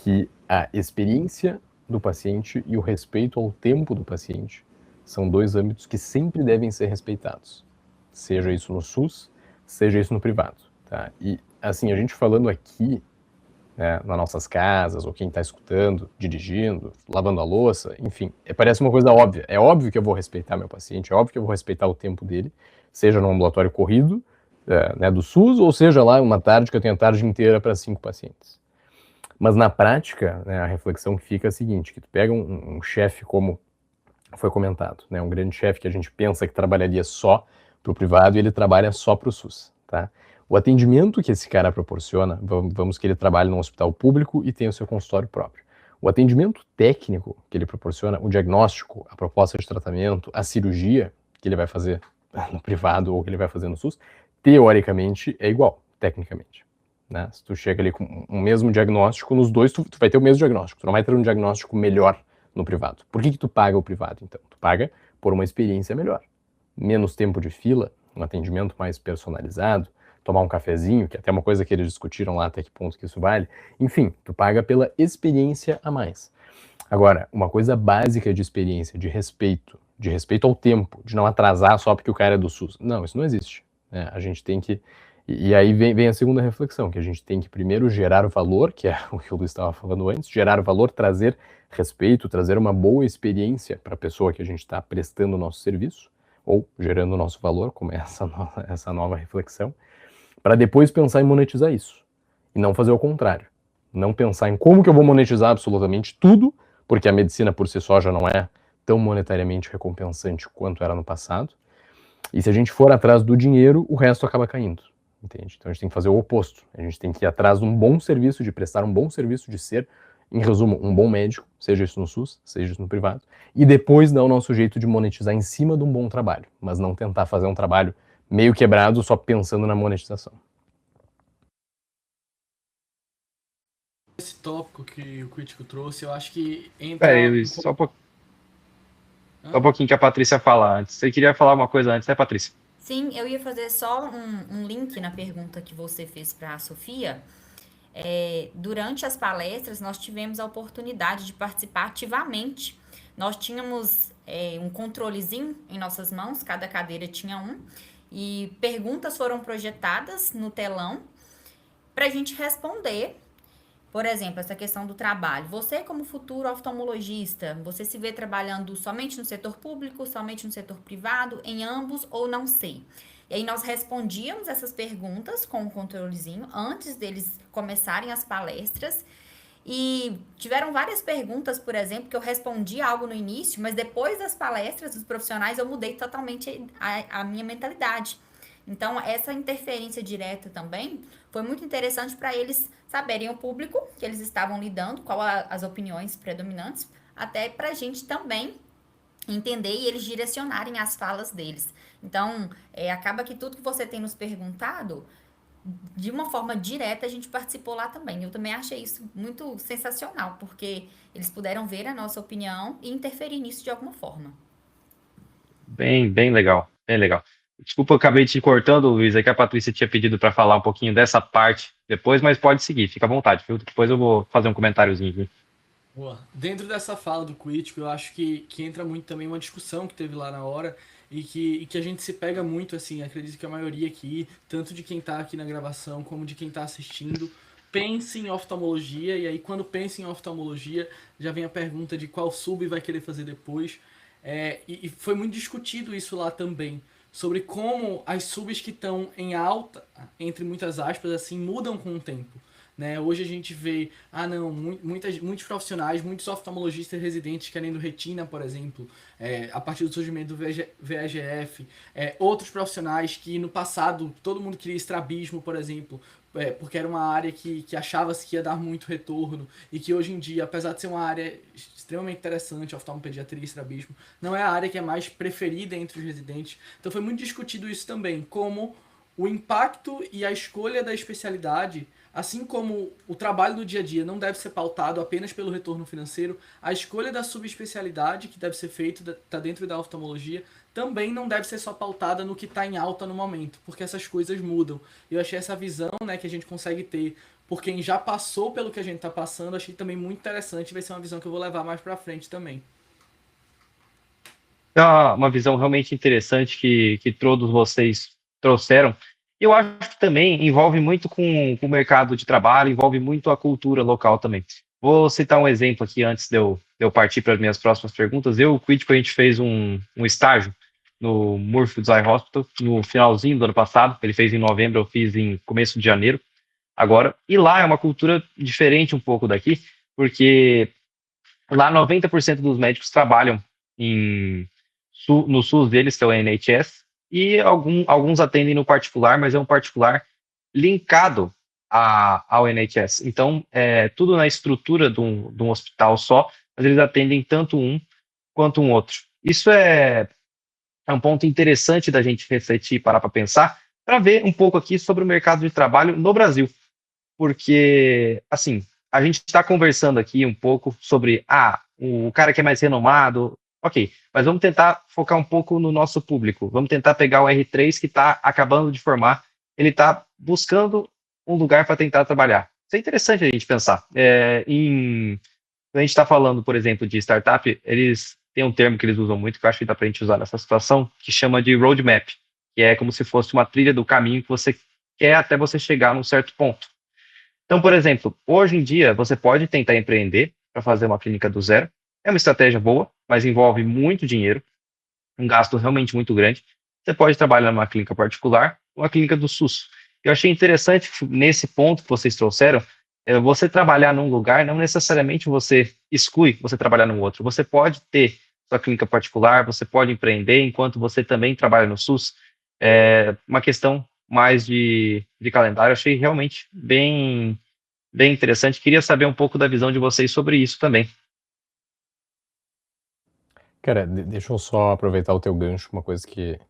que a experiência do paciente e o respeito ao tempo do paciente são dois âmbitos que sempre devem ser respeitados, seja isso no SUS, seja isso no privado, tá? E, assim, a gente falando aqui, né, nas nossas casas, ou quem está escutando, dirigindo, lavando a louça, enfim, parece uma coisa óbvia. É óbvio que eu vou respeitar meu paciente, é óbvio que eu vou respeitar o tempo dele, seja no ambulatório corrido, né, do SUS, ou seja lá uma tarde que eu tenho a tarde inteira para 5 pacientes. Mas na prática, né, a reflexão que fica é a seguinte, que tu pega um chefe como foi comentado, né, um grande chefe que a gente pensa que trabalharia só para o privado e ele trabalha só para o SUS, tá? O atendimento que esse cara proporciona, vamos que ele trabalhe num hospital público e tenha o seu consultório próprio. O atendimento técnico que ele proporciona, o diagnóstico, a proposta de tratamento, a cirurgia que ele vai fazer no privado ou que ele vai fazer no SUS, teoricamente é igual, tecnicamente. Né? Se tu chega ali com o mesmo diagnóstico, nos dois tu vai ter o mesmo diagnóstico, tu não vai ter um diagnóstico melhor no privado. Por que tu paga o privado, então? Tu paga por uma experiência melhor. Menos tempo de fila, um atendimento mais personalizado, tomar um cafezinho, que é até uma coisa que eles discutiram lá até que ponto que isso vale. Enfim, tu paga pela experiência a mais. Agora, uma coisa básica de experiência, de respeito ao tempo, de não atrasar só porque o cara é do SUS. Não, isso não existe. Né? A gente tem que E aí vem a segunda reflexão, que a gente tem que primeiro gerar valor, que é o que o Luiz estava falando antes, gerar valor, trazer respeito, trazer uma boa experiência para a pessoa que a gente está prestando o nosso serviço, ou gerando o nosso valor, como é essa nova reflexão, para depois pensar em monetizar isso, e não fazer o contrário. Não pensar em como que eu vou monetizar absolutamente tudo, porque a medicina por si só já não é tão monetariamente recompensante quanto era no passado, e se a gente for atrás do dinheiro, o resto acaba caindo. Entende? Então a gente tem que fazer o oposto. A gente tem que ir atrás de um bom serviço, de prestar um bom serviço, de ser, em resumo, um bom médico, seja isso no SUS, seja isso no privado, e depois dar o nosso jeito de monetizar em cima de um bom trabalho, mas não tentar fazer um trabalho meio quebrado só pensando na monetização. Esse tópico que o Crítico trouxe, eu acho que entra... Luiz, só um pouquinho que a Patrícia fala antes. Você queria falar uma coisa antes, né, Patrícia? Sim, eu ia fazer só um link na pergunta que você fez para a Sofia. Durante as palestras, nós tivemos a oportunidade de participar ativamente. Nós tínhamos um controlezinho em nossas mãos, cada cadeira tinha um, e perguntas foram projetadas no telão para a gente responder. Por exemplo, essa questão do trabalho. Você, como futuro oftalmologista, você se vê trabalhando somente no setor público, somente no setor privado, em ambos ou não sei? E aí nós respondíamos essas perguntas com o controlezinho antes deles começarem as palestras. E tiveram várias perguntas, por exemplo, que eu respondi algo no início, mas depois das palestras dos profissionais eu mudei totalmente a minha mentalidade. Então, essa interferência direta também foi muito interessante para eles saberem o público que eles estavam lidando, qual as opiniões predominantes, até para a gente também entender e eles direcionarem as falas deles. Então, acaba que tudo que você tem nos perguntado, de uma forma direta, a gente participou lá também. Eu também achei isso muito sensacional, porque eles puderam ver a nossa opinião e interferir nisso de alguma forma. Bem legal, bem legal. Desculpa, eu acabei te cortando, Luiz, é que a Patrícia tinha pedido para falar um pouquinho dessa parte depois, mas pode seguir, fica à vontade, viu? Depois eu vou fazer um comentáriozinho, viu? Boa. Dentro dessa fala do Crítico, eu acho que entra muito também uma discussão que teve lá na hora e que a gente se pega muito, assim, acredito que a maioria aqui, tanto de quem tá aqui na gravação como de quem tá assistindo, pense em oftalmologia, e aí quando pensa em oftalmologia, já vem a pergunta de qual sub vai querer fazer depois. E foi muito discutido isso lá também, sobre como as subs que estão em alta, entre muitas aspas, assim, mudam com o tempo. Né? Hoje a gente vê, muitos profissionais, muitos oftalmologistas residentes querendo retina, por exemplo, a partir do surgimento do VEGF, outros profissionais que no passado todo mundo queria estrabismo, por exemplo, porque era uma área que achava-se que ia dar muito retorno, e que hoje em dia, apesar de ser uma área extremamente interessante, oftalmopediatria e estrabismo, não é a área que é mais preferida entre os residentes. Então foi muito discutido isso também, como o impacto e a escolha da especialidade, assim como o trabalho do dia a dia não deve ser pautado apenas pelo retorno financeiro, a escolha da subespecialidade que deve ser feita, está dentro da oftalmologia, também não deve ser só pautada no que está em alta no momento, porque essas coisas mudam. Eu achei essa visão, né, que a gente consegue ter por quem já passou pelo que a gente está passando, achei também muito interessante, vai ser uma visão que eu vou levar mais para frente também. É uma visão realmente interessante que todos vocês trouxeram. Eu acho que também envolve muito com o mercado de trabalho, envolve muito a cultura local também. Vou citar um exemplo aqui antes de eu partir para as minhas próximas perguntas. Eu e o Crítico, a gente fez um estágio no Moorfields Eye Hospital no finalzinho do ano passado. Ele fez em novembro, eu fiz em começo de janeiro agora. E lá é uma cultura diferente um pouco daqui, porque lá 90% dos médicos trabalham no SUS deles, que é o NHS, e alguns atendem no particular, mas é um particular linkado ao NHS. Então, tudo na estrutura de um hospital só, mas eles atendem tanto um quanto um outro. Isso é um ponto interessante da gente refletir e parar para pensar, para ver um pouco aqui sobre o mercado de trabalho no Brasil. Porque, assim, a gente está conversando aqui um pouco sobre, o cara que é mais renomado, ok, mas vamos tentar focar um pouco no nosso público. Vamos tentar pegar o R3 que está acabando de formar, ele está buscando um lugar para tentar trabalhar. Isso é interessante a gente pensar. Quando a gente está falando, por exemplo, de startup, eles têm um termo que eles usam muito, que eu acho que dá para a gente usar nessa situação, que chama de roadmap, que é como se fosse uma trilha do caminho que você quer até você chegar num certo ponto. Então, por exemplo, hoje em dia, você pode tentar empreender para fazer uma clínica do zero. É uma estratégia boa, mas envolve muito dinheiro, um gasto realmente muito grande. Você pode trabalhar numa clínica particular ou uma clínica do SUS. Eu achei interessante nesse ponto que vocês trouxeram, você trabalhar num lugar, não necessariamente você exclui você trabalhar no outro. Você pode ter sua clínica particular, você pode empreender enquanto você também trabalha no SUS. É uma questão mais de calendário. Eu achei realmente bem interessante. Queria saber um pouco da visão de vocês sobre isso também. Cara, deixa eu só aproveitar o teu gancho, uma coisa que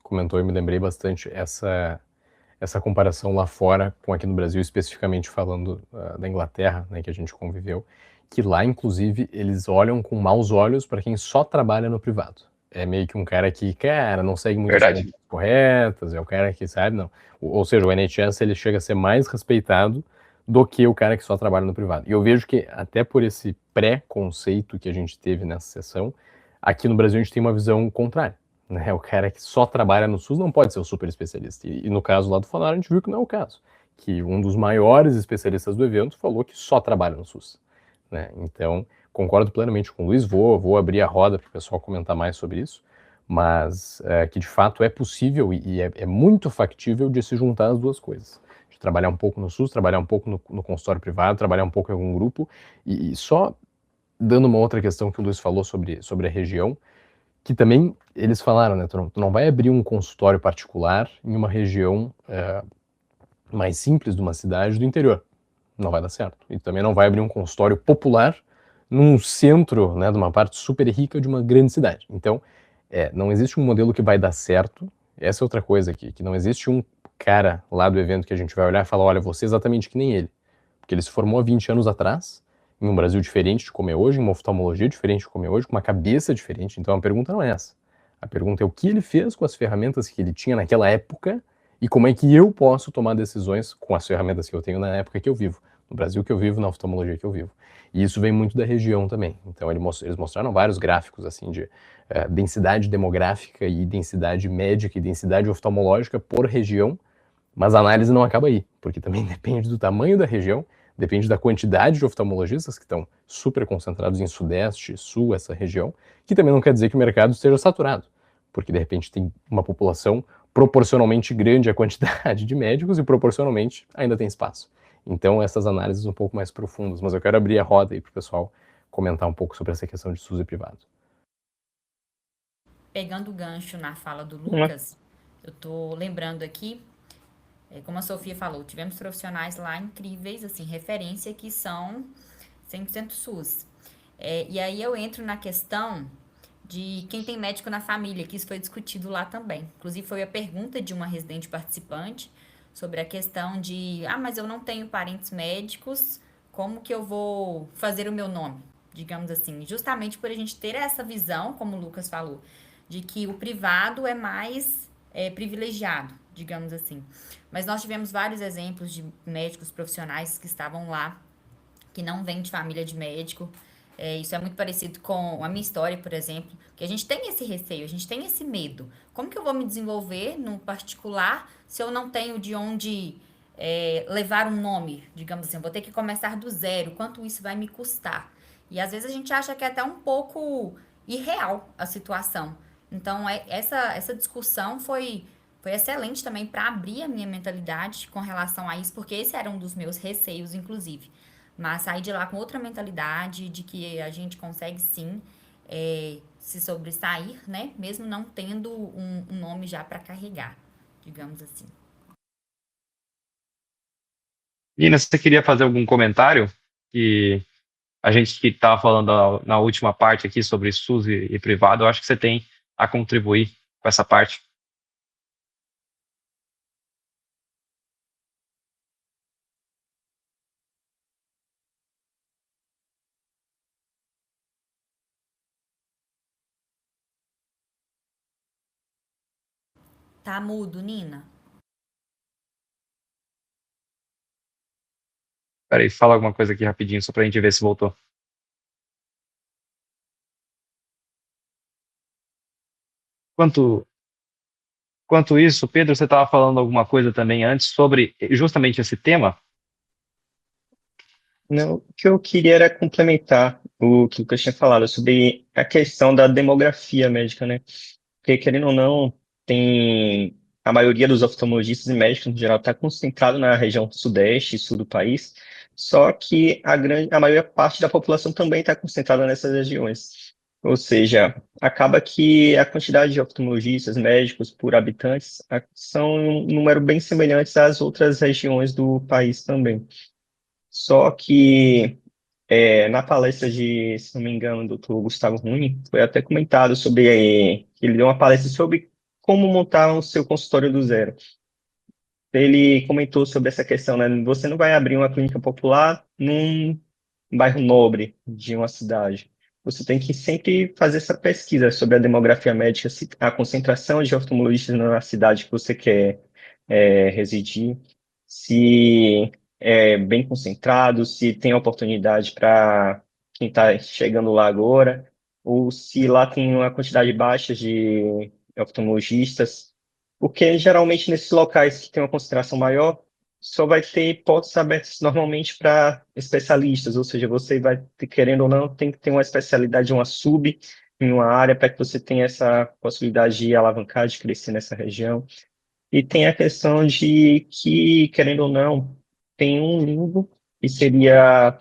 comentou e me lembrei bastante, essa comparação lá fora com aqui no Brasil, especificamente falando da Inglaterra, né, que a gente conviveu, que lá, inclusive, eles olham com maus olhos para quem só trabalha no privado. É meio que um cara que, cara, não segue muitas Verdade. condutas corretas, é o cara que, sabe, não. Ou seja, o NHS, ele chega a ser mais respeitado do que o cara que só trabalha no privado. E eu vejo que, até por esse pré-conceito que a gente teve nessa sessão, aqui no Brasil a gente tem uma visão contrária. Né? O cara que só trabalha no SUS não pode ser o super especialista. E no caso lá do Fonar, a gente viu que não é o caso. Que um dos maiores especialistas do evento falou que só trabalha no SUS. Né? Então, concordo plenamente com o Luiz, vou abrir a roda para o pessoal comentar mais sobre isso, mas que de fato é possível e é muito factível de se juntar as duas coisas. De trabalhar um pouco no SUS, trabalhar um pouco no consultório privado, trabalhar um pouco em algum grupo, e só dando uma outra questão que o Luiz falou sobre a região, que também eles falaram, né, tu não vai abrir um consultório particular em uma região mais simples de uma cidade do interior. Não vai dar certo. E também não vai abrir um consultório popular num centro, né, de uma parte super rica de uma grande cidade. Então, não existe um modelo que vai dar certo. Essa é outra coisa aqui, que não existe um cara lá do evento que a gente vai olhar e falar, olha, você é exatamente que nem ele. Porque ele se formou há 20 anos atrás, em um Brasil diferente de como é hoje, em uma oftalmologia diferente de como é hoje, com uma cabeça diferente. Então a pergunta não é essa. A pergunta é o que ele fez com as ferramentas que ele tinha naquela época e como é que eu posso tomar decisões com as ferramentas que eu tenho na época que eu vivo, no Brasil que eu vivo, na oftalmologia que eu vivo. E isso vem muito da região também. Então eles mostraram vários gráficos assim de densidade demográfica e densidade médica e densidade oftalmológica por região, mas a análise não acaba aí, porque também depende do tamanho da região, depende da quantidade de oftalmologistas que estão super concentrados em Sudeste, Sul, essa região, que também não quer dizer que o mercado esteja saturado, porque de repente tem uma população proporcionalmente grande à quantidade de médicos e proporcionalmente ainda tem espaço. Então essas análises um pouco mais profundas, mas eu quero abrir a roda aí para o pessoal comentar um pouco sobre essa questão de SUS e privado. Pegando o gancho na fala do Lucas, eu tô lembrando aqui, como a Sofia falou, tivemos profissionais lá incríveis, assim, referência, que são 100% SUS. E aí eu entro na questão de quem tem médico na família, que isso foi discutido lá também. Inclusive foi a pergunta de uma residente participante sobre a questão de, mas eu não tenho parentes médicos, como que eu vou fazer o meu nome? Digamos assim, justamente por a gente ter essa visão, como o Lucas falou, de que o privado é mais privilegiado, digamos assim. Mas nós tivemos vários exemplos de médicos profissionais que estavam lá, que não vêm de família de médico. Isso é muito parecido com a minha história, por exemplo, que a gente tem esse receio, a gente tem esse medo. Como que eu vou me desenvolver no particular se eu não tenho de onde levar um nome, digamos assim, eu vou ter que começar do zero, quanto isso vai me custar? E às vezes a gente acha que é até um pouco irreal a situação. Então, essa discussão foi excelente também para abrir a minha mentalidade com relação a isso, porque esse era um dos meus receios, inclusive. Mas sair de lá com outra mentalidade de que a gente consegue sim se sobressair, né? Mesmo não tendo um nome já para carregar, digamos assim. Nina, você queria fazer algum comentário? Que a gente que estava falando na última parte aqui sobre SUS e privado, eu acho que você tem a contribuir com essa parte. Tá mudo, Nina? Peraí, fala alguma coisa aqui rapidinho, só para a gente ver se voltou. Quanto Enquanto isso, Pedro, você estava falando alguma coisa também antes sobre justamente esse tema? Não, o que eu queria era complementar o que o Lucas tinha falado sobre a questão da demografia médica, né? Porque, querendo ou não, tem a maioria dos oftalmologistas e médicos, no geral, está concentrado na região sudeste e sul do país, só que a maior parte da população também está concentrada nessas regiões. Ou seja, acaba que a quantidade de oftalmologistas, médicos por habitantes são um número bem semelhante às outras regiões do país também. Só que na palestra de, se não me engano, do Dr. Gustavo Runi, foi até comentado sobre, ele deu uma palestra sobre como montar o seu consultório do zero. Ele comentou sobre essa questão, né? Você não vai abrir uma clínica popular num bairro nobre de uma cidade. Você tem que sempre fazer essa pesquisa sobre a demografia médica, a concentração de oftalmologistas na cidade que você quer residir, se é bem concentrado, se tem oportunidade para quem está chegando lá agora, ou se lá tem uma quantidade baixa de oftalmologistas, porque geralmente nesses locais que tem uma concentração maior, só vai ter hipóteses abertas normalmente para especialistas, ou seja, você vai ter, querendo ou não, tem que ter uma especialidade, uma sub em uma área para que você tenha essa possibilidade de alavancar, de crescer nessa região. E tem a questão de que, querendo ou não, tem um limbo que seria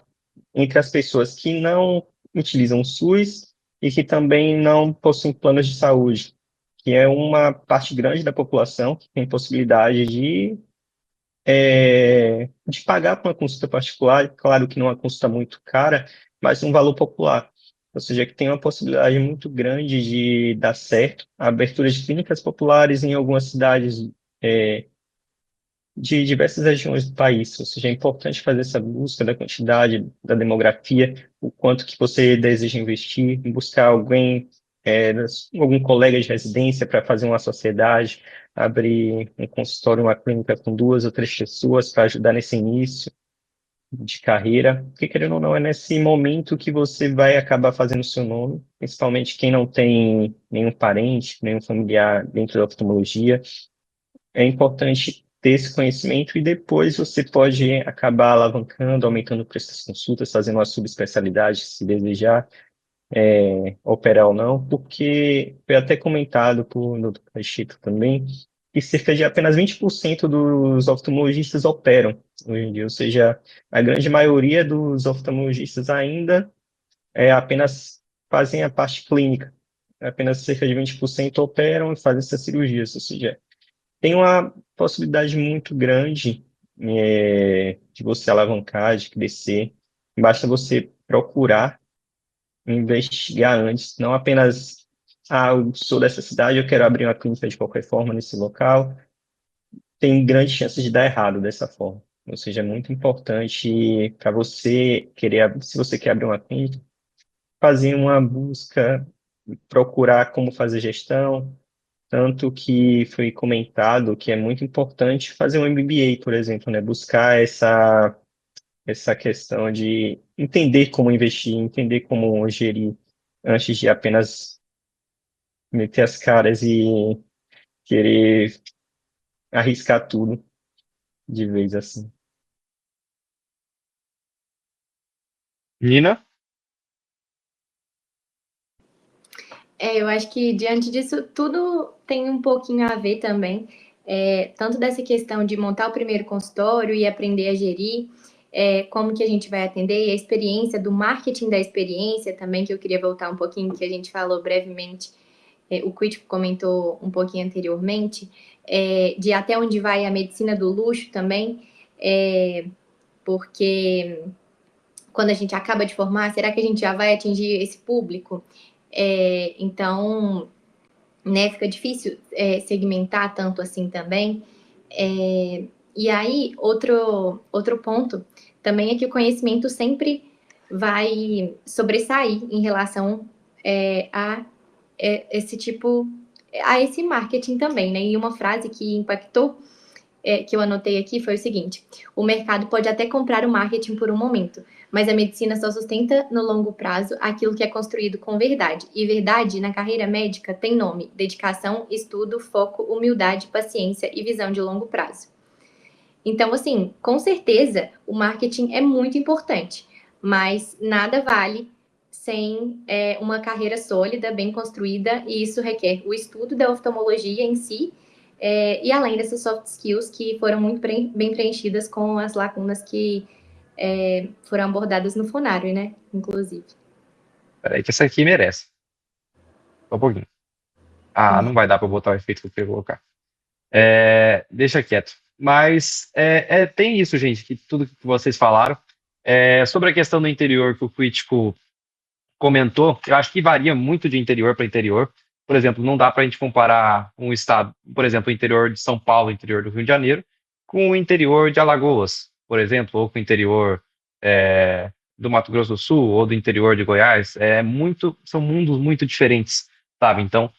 entre as pessoas que não utilizam o SUS e que também não possuem planos de saúde, que é uma parte grande da população que tem possibilidade de pagar por uma consulta particular, claro que não é uma consulta muito cara, mas um valor popular. Ou seja, que tem uma possibilidade muito grande de dar certo a abertura de clínicas populares em algumas cidades de diversas regiões do país. Ou seja, é importante fazer essa busca da quantidade, da demografia, o quanto que você deseja investir, em buscar alguém, algum colega de residência para fazer uma sociedade, abrir um consultório, uma clínica com 2 ou 3 pessoas para ajudar nesse início de carreira, porque querendo ou não, é nesse momento que você vai acabar fazendo o seu nome, principalmente quem não tem nenhum parente, nenhum familiar dentro da oftalmologia. É importante ter esse conhecimento e depois você pode acabar alavancando, aumentando o preço das consultas, fazendo uma subespecialidade, se desejar operar ou não, porque foi até comentado por Dr. Caixito também, que cerca de apenas 20% dos oftalmologistas operam hoje em dia, ou seja, a grande maioria dos oftalmologistas ainda apenas fazem a parte clínica, apenas cerca de 20% operam e fazem essas cirurgias, ou seja, tem uma possibilidade muito grande de você alavancar, de crescer. Basta você procurar, investigar antes, não apenas, eu sou dessa cidade, eu quero abrir uma clínica de qualquer forma nesse local. Tem grandes chances de dar errado dessa forma. Ou seja, é muito importante para você querer, se você quer abrir uma clínica, fazer uma busca, procurar como fazer gestão, tanto que foi comentado que é muito importante fazer um MBA, por exemplo, né? Buscar essa questão de entender como investir, entender como gerir, antes de apenas meter as caras e querer arriscar tudo de vez assim. Nina? Eu acho que diante disso tudo tem um pouquinho a ver também, tanto dessa questão de montar o primeiro consultório e aprender a gerir, como que a gente vai atender, e a experiência do marketing da experiência também, que eu queria voltar um pouquinho, que a gente falou brevemente, o Quit comentou um pouquinho anteriormente, de até onde vai a medicina do luxo também, porque quando a gente acaba de formar, será que a gente já vai atingir esse público? Então, né, fica difícil segmentar tanto assim também. E aí, outro ponto também é que o conhecimento sempre vai sobressair em relação a esse tipo, a esse marketing também, né? E uma frase que impactou, que eu anotei aqui, foi o seguinte: o mercado pode até comprar o marketing por um momento, mas a medicina só sustenta no longo prazo aquilo que é construído com verdade. E verdade na carreira médica tem nome: dedicação, estudo, foco, humildade, paciência e visão de longo prazo. Então, assim, com certeza o marketing é muito importante, mas nada vale sem uma carreira sólida, bem construída, e isso requer o estudo da oftalmologia em si, e além dessas soft skills que foram muito bem preenchidas com as lacunas que foram abordadas no Fonário, né? Inclusive. Peraí, que essa aqui merece. Só um pouquinho. Não vai dar para botar o efeito que eu queria colocar. Deixa quieto. Mas tem isso, gente, que tudo que vocês falaram. Sobre a questão do interior que o crítico comentou, eu acho que varia muito de interior para interior. Por exemplo, não dá para a gente comparar um estado, por exemplo, o interior de São Paulo, o interior do Rio de Janeiro, com o interior de Alagoas, por exemplo, ou com o interior do Mato Grosso do Sul, ou do interior de Goiás. São mundos muito diferentes, sabe? Então,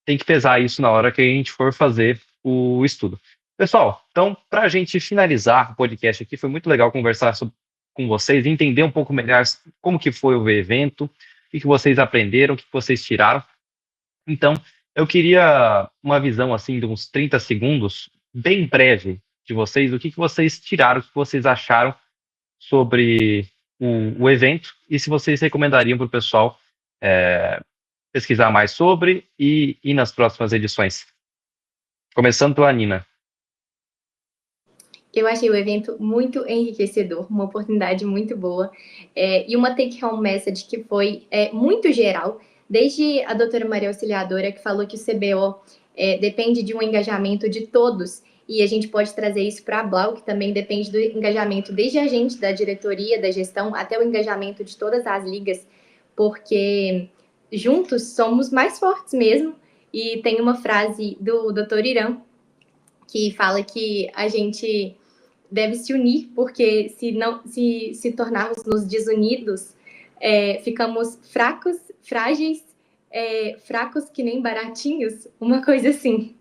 tem que pesar isso na hora que a gente for fazer o estudo. Pessoal, então, para a gente finalizar o podcast aqui, foi muito legal conversar com vocês, entender um pouco melhor como que foi o evento, o que vocês aprenderam, o que vocês tiraram. Então, eu queria uma visão, assim, de uns 30 segundos, bem breve, de vocês, o que vocês tiraram, o que vocês acharam sobre o evento, e se vocês recomendariam para o pessoal pesquisar mais sobre e ir nas próximas edições. Começando pela Nina. Eu achei o evento muito enriquecedor, uma oportunidade muito boa, e uma take-home message que foi muito geral, desde a doutora Maria Auxiliadora, que falou que o CBO depende de um engajamento de todos, e a gente pode trazer isso para a Blau, que também depende do engajamento desde a gente, da diretoria, da gestão, até o engajamento de todas as ligas, porque juntos somos mais fortes mesmo. E tem uma frase do Dr. Irã que fala que a gente deve se unir, porque se tornarmos desunidos, ficamos fracos, frágeis, fracos que nem baratinhos, uma coisa assim.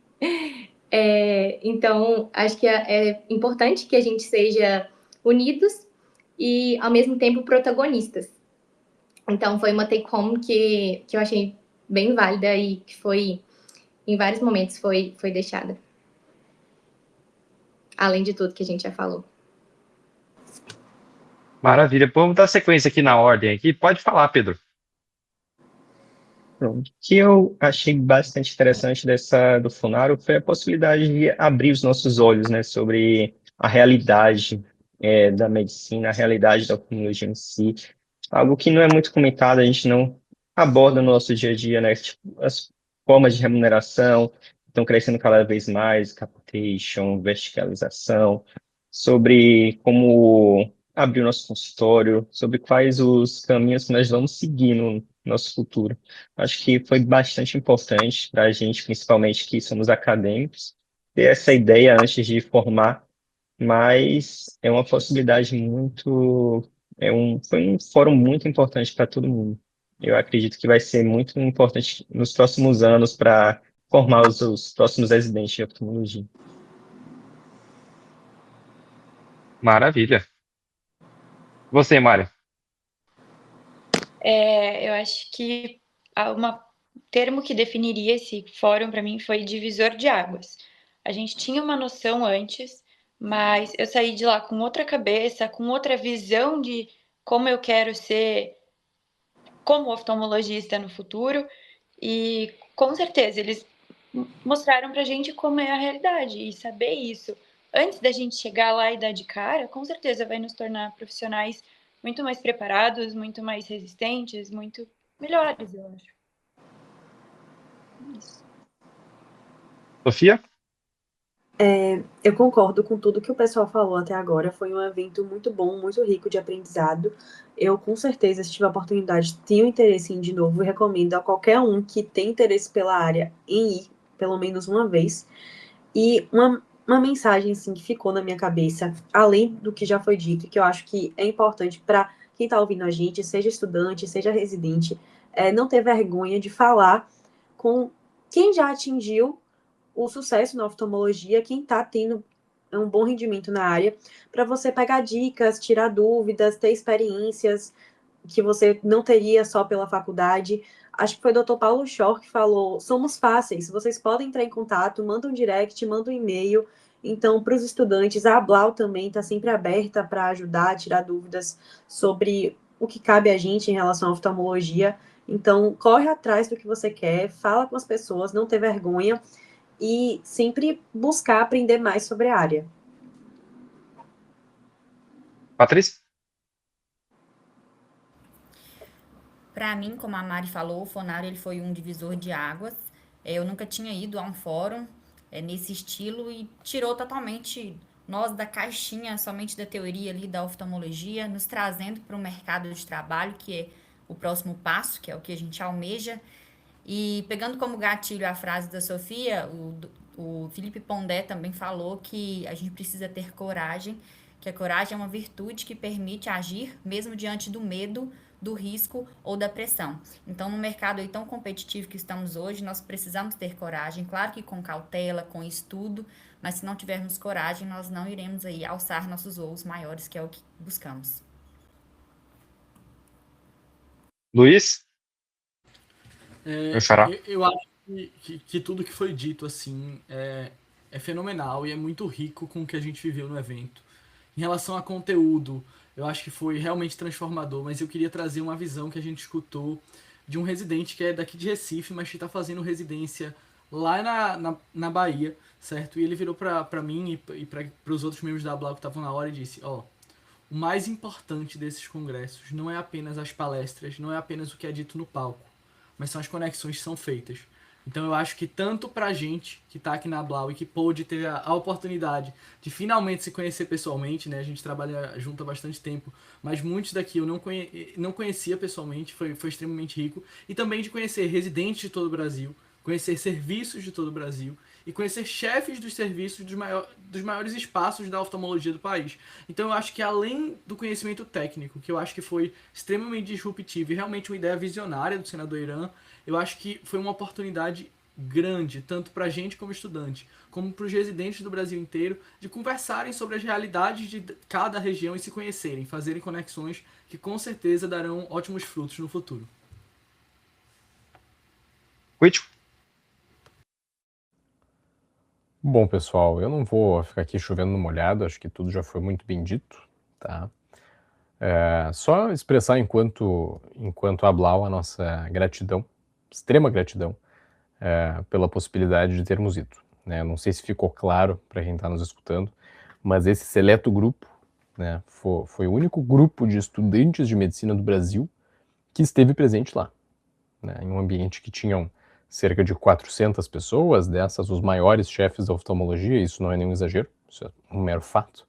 Então, acho que é importante que a gente seja unidos e, ao mesmo tempo, protagonistas. Então, foi uma take-home que eu achei bem válida e que foi, em vários momentos, foi deixada. Além de tudo que a gente já falou. Maravilha. Vamos dar sequência aqui na ordem. Aqui. Pode falar, Pedro. O que eu achei bastante interessante do Funaro foi a possibilidade de abrir os nossos olhos, né, sobre a realidade da medicina, a realidade da oftalmologia em si. Algo que não é muito comentado, a gente não aborda no nosso dia a dia, né? Tipo, as formas de remuneração estão crescendo cada vez mais, capitation, verticalização, sobre como abrir o nosso consultório, sobre quais os caminhos que nós vamos seguir no nosso futuro. Acho que foi bastante importante para a gente, principalmente que somos acadêmicos, ter essa ideia antes de formar, mas é uma possibilidade muito... foi um fórum muito importante para todo mundo. Eu acredito que vai ser muito importante nos próximos anos para formar os próximos residentes de oftalmologia. Maravilha. Você, Mário? Eu acho que um termo que definiria esse fórum para mim foi divisor de águas. A gente tinha uma noção antes, mas eu saí de lá com outra cabeça, com outra visão de como eu quero ser como oftalmologista no futuro, e com certeza eles mostraram pra gente como é a realidade, e saber isso antes da gente chegar lá e dar de cara, com certeza vai nos tornar profissionais muito mais preparados, muito mais resistentes, muito melhores, eu acho. Isso. Sofia? Eu concordo com tudo que o pessoal falou até agora. Foi um evento muito bom, muito rico de aprendizado. Eu, com certeza, se tiver a oportunidade, tenho interesse em ir de novo e recomendo a qualquer um que tem interesse pela área em ir, pelo menos uma vez. E uma mensagem, assim, que ficou na minha cabeça, além do que já foi dito, que eu acho que é importante para quem está ouvindo a gente, seja estudante, seja residente, não ter vergonha de falar com quem já atingiu o sucesso na oftalmologia, quem está tendo um bom rendimento na área, para você pegar dicas, tirar dúvidas, ter experiências que você não teria só pela faculdade. Acho que foi o Dr. Paulo Schor que falou, somos fáceis, vocês podem entrar em contato, manda um direct, manda um e-mail. Então, para os estudantes, a Blau também está sempre aberta para ajudar, tirar dúvidas sobre o que cabe a gente em relação à oftalmologia. Então, corre atrás do que você quer, fala com as pessoas, não ter vergonha e sempre buscar aprender mais sobre a área. Patrícia? Para mim, como a Mari falou, o Fonário ele foi um divisor de águas. Eu nunca tinha ido a um fórum nesse estilo e tirou totalmente nós da caixinha, somente da teoria ali da oftalmologia, nos trazendo para o mercado de trabalho, que é o próximo passo, que é o que a gente almeja. E pegando como gatilho a frase da Sofia, o Felipe Pondé também falou que a gente precisa ter coragem, que a coragem é uma virtude que permite agir mesmo diante do medo, do risco ou da pressão. Então, no mercado aí tão competitivo que estamos hoje, nós precisamos ter coragem, claro que com cautela, com estudo, mas se não tivermos coragem, nós não iremos aí alçar nossos voos maiores, que é o que buscamos. Luiz? Eu acho que tudo que foi dito assim é fenomenal e é muito rico com o que a gente viveu no evento. Em relação a conteúdo, eu acho que foi realmente transformador, mas eu queria trazer uma visão que a gente escutou de um residente que é daqui de Recife, mas que está fazendo residência lá na Bahia, certo? E ele virou para mim e para os outros membros da Blau que estavam na hora e disse, o mais importante desses congressos não é apenas as palestras, não é apenas o que é dito no palco, mas são as conexões que são feitas. Então eu acho que tanto pra gente que tá aqui na Blau e que pôde ter a oportunidade de finalmente se conhecer pessoalmente, né? A gente trabalha junto há bastante tempo, mas muitos daqui eu não conhecia pessoalmente, foi extremamente rico. E também de conhecer residentes de todo o Brasil, conhecer serviços de todo o Brasil e conhecer chefes dos serviços dos maiores espaços da oftalmologia do país. Então eu acho que além do conhecimento técnico, que eu acho que foi extremamente disruptivo e realmente uma ideia visionária do senador Irã, eu acho que foi uma oportunidade grande, tanto para a gente como estudante, como para os residentes do Brasil inteiro, de conversarem sobre as realidades de cada região e se conhecerem, fazerem conexões que com certeza darão ótimos frutos no futuro. Whitco? Bom, pessoal, eu não vou ficar aqui chovendo no molhado, acho que tudo já foi muito bem dito, tá? Só expressar enquanto a Blau a nossa gratidão, extrema gratidão, pela possibilidade de termos ido, né? Não sei se ficou claro para quem está nos escutando, mas esse seleto grupo, né, foi o único grupo de estudantes de medicina do Brasil que esteve presente lá, né, em um ambiente que tinham cerca de 400 pessoas, dessas os maiores chefes da oftalmologia, isso não é nenhum exagero, isso é um mero fato,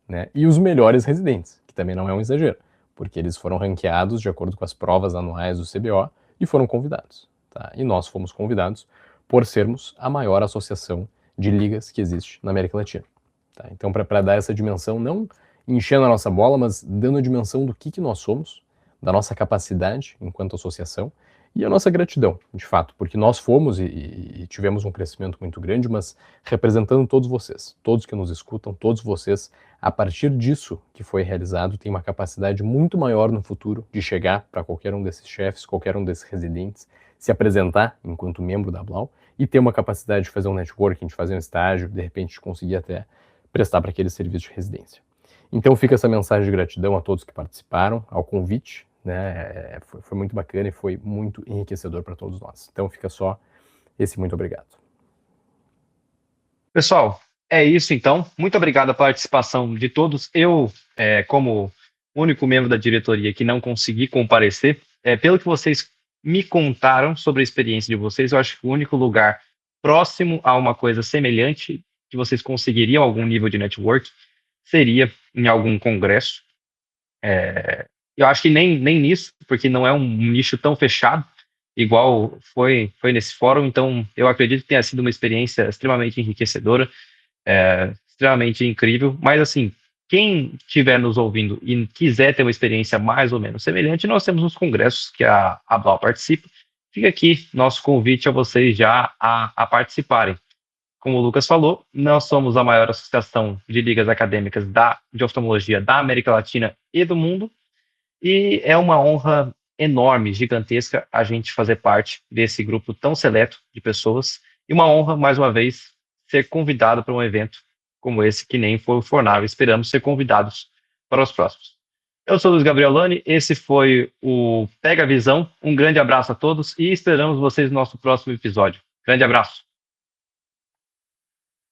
né, e os melhores residentes, que também não é um exagero, porque eles foram ranqueados de acordo com as provas anuais do CBO e foram convidados, tá? E nós fomos convidados por sermos a maior associação de ligas que existe na América Latina, tá? Então, para dar essa dimensão, não enchendo a nossa bola, mas dando a dimensão do que nós somos, da nossa capacidade enquanto associação, e a nossa gratidão, de fato, porque nós fomos e tivemos um crescimento muito grande, mas representando todos vocês, todos que nos escutam, todos vocês, a partir disso que foi realizado, tem uma capacidade muito maior no futuro de chegar para qualquer um desses chefes, qualquer um desses residentes, se apresentar enquanto membro da Blau e ter uma capacidade de fazer um networking, de fazer um estágio, de repente de conseguir até prestar para aquele serviço de residência. Então fica essa mensagem de gratidão a todos que participaram, ao convite, né? Foi muito bacana e foi muito enriquecedor para todos nós. Então fica só esse muito obrigado. Pessoal, é isso então. Muito obrigado pela participação de todos. Eu, como único membro da diretoria que não consegui comparecer, pelo que vocês me contaram sobre a experiência de vocês, eu acho que o único lugar próximo a uma coisa semelhante que vocês conseguiriam algum nível de network seria em algum congresso. Eu acho que nem nisso, porque não é um nicho tão fechado, igual foi nesse fórum, então eu acredito que tenha sido uma experiência extremamente enriquecedora, extremamente incrível, mas assim, quem estiver nos ouvindo e quiser ter uma experiência mais ou menos semelhante, nós temos uns congressos que a Blau participa, fica aqui nosso convite a vocês já a participarem. como o Lucas falou, nós somos a maior associação de ligas acadêmicas de oftalmologia da América Latina e do mundo, e é uma honra enorme, gigantesca, a gente fazer parte desse grupo tão seleto de pessoas, e uma honra, mais uma vez, ser convidado para um evento como esse, que nem foi o Fornaro. Esperamos ser convidados para os próximos. Eu sou o Luiz Gabriel Lani, esse foi o Pega a Visão. Um grande abraço a todos e esperamos vocês no nosso próximo episódio. Grande abraço.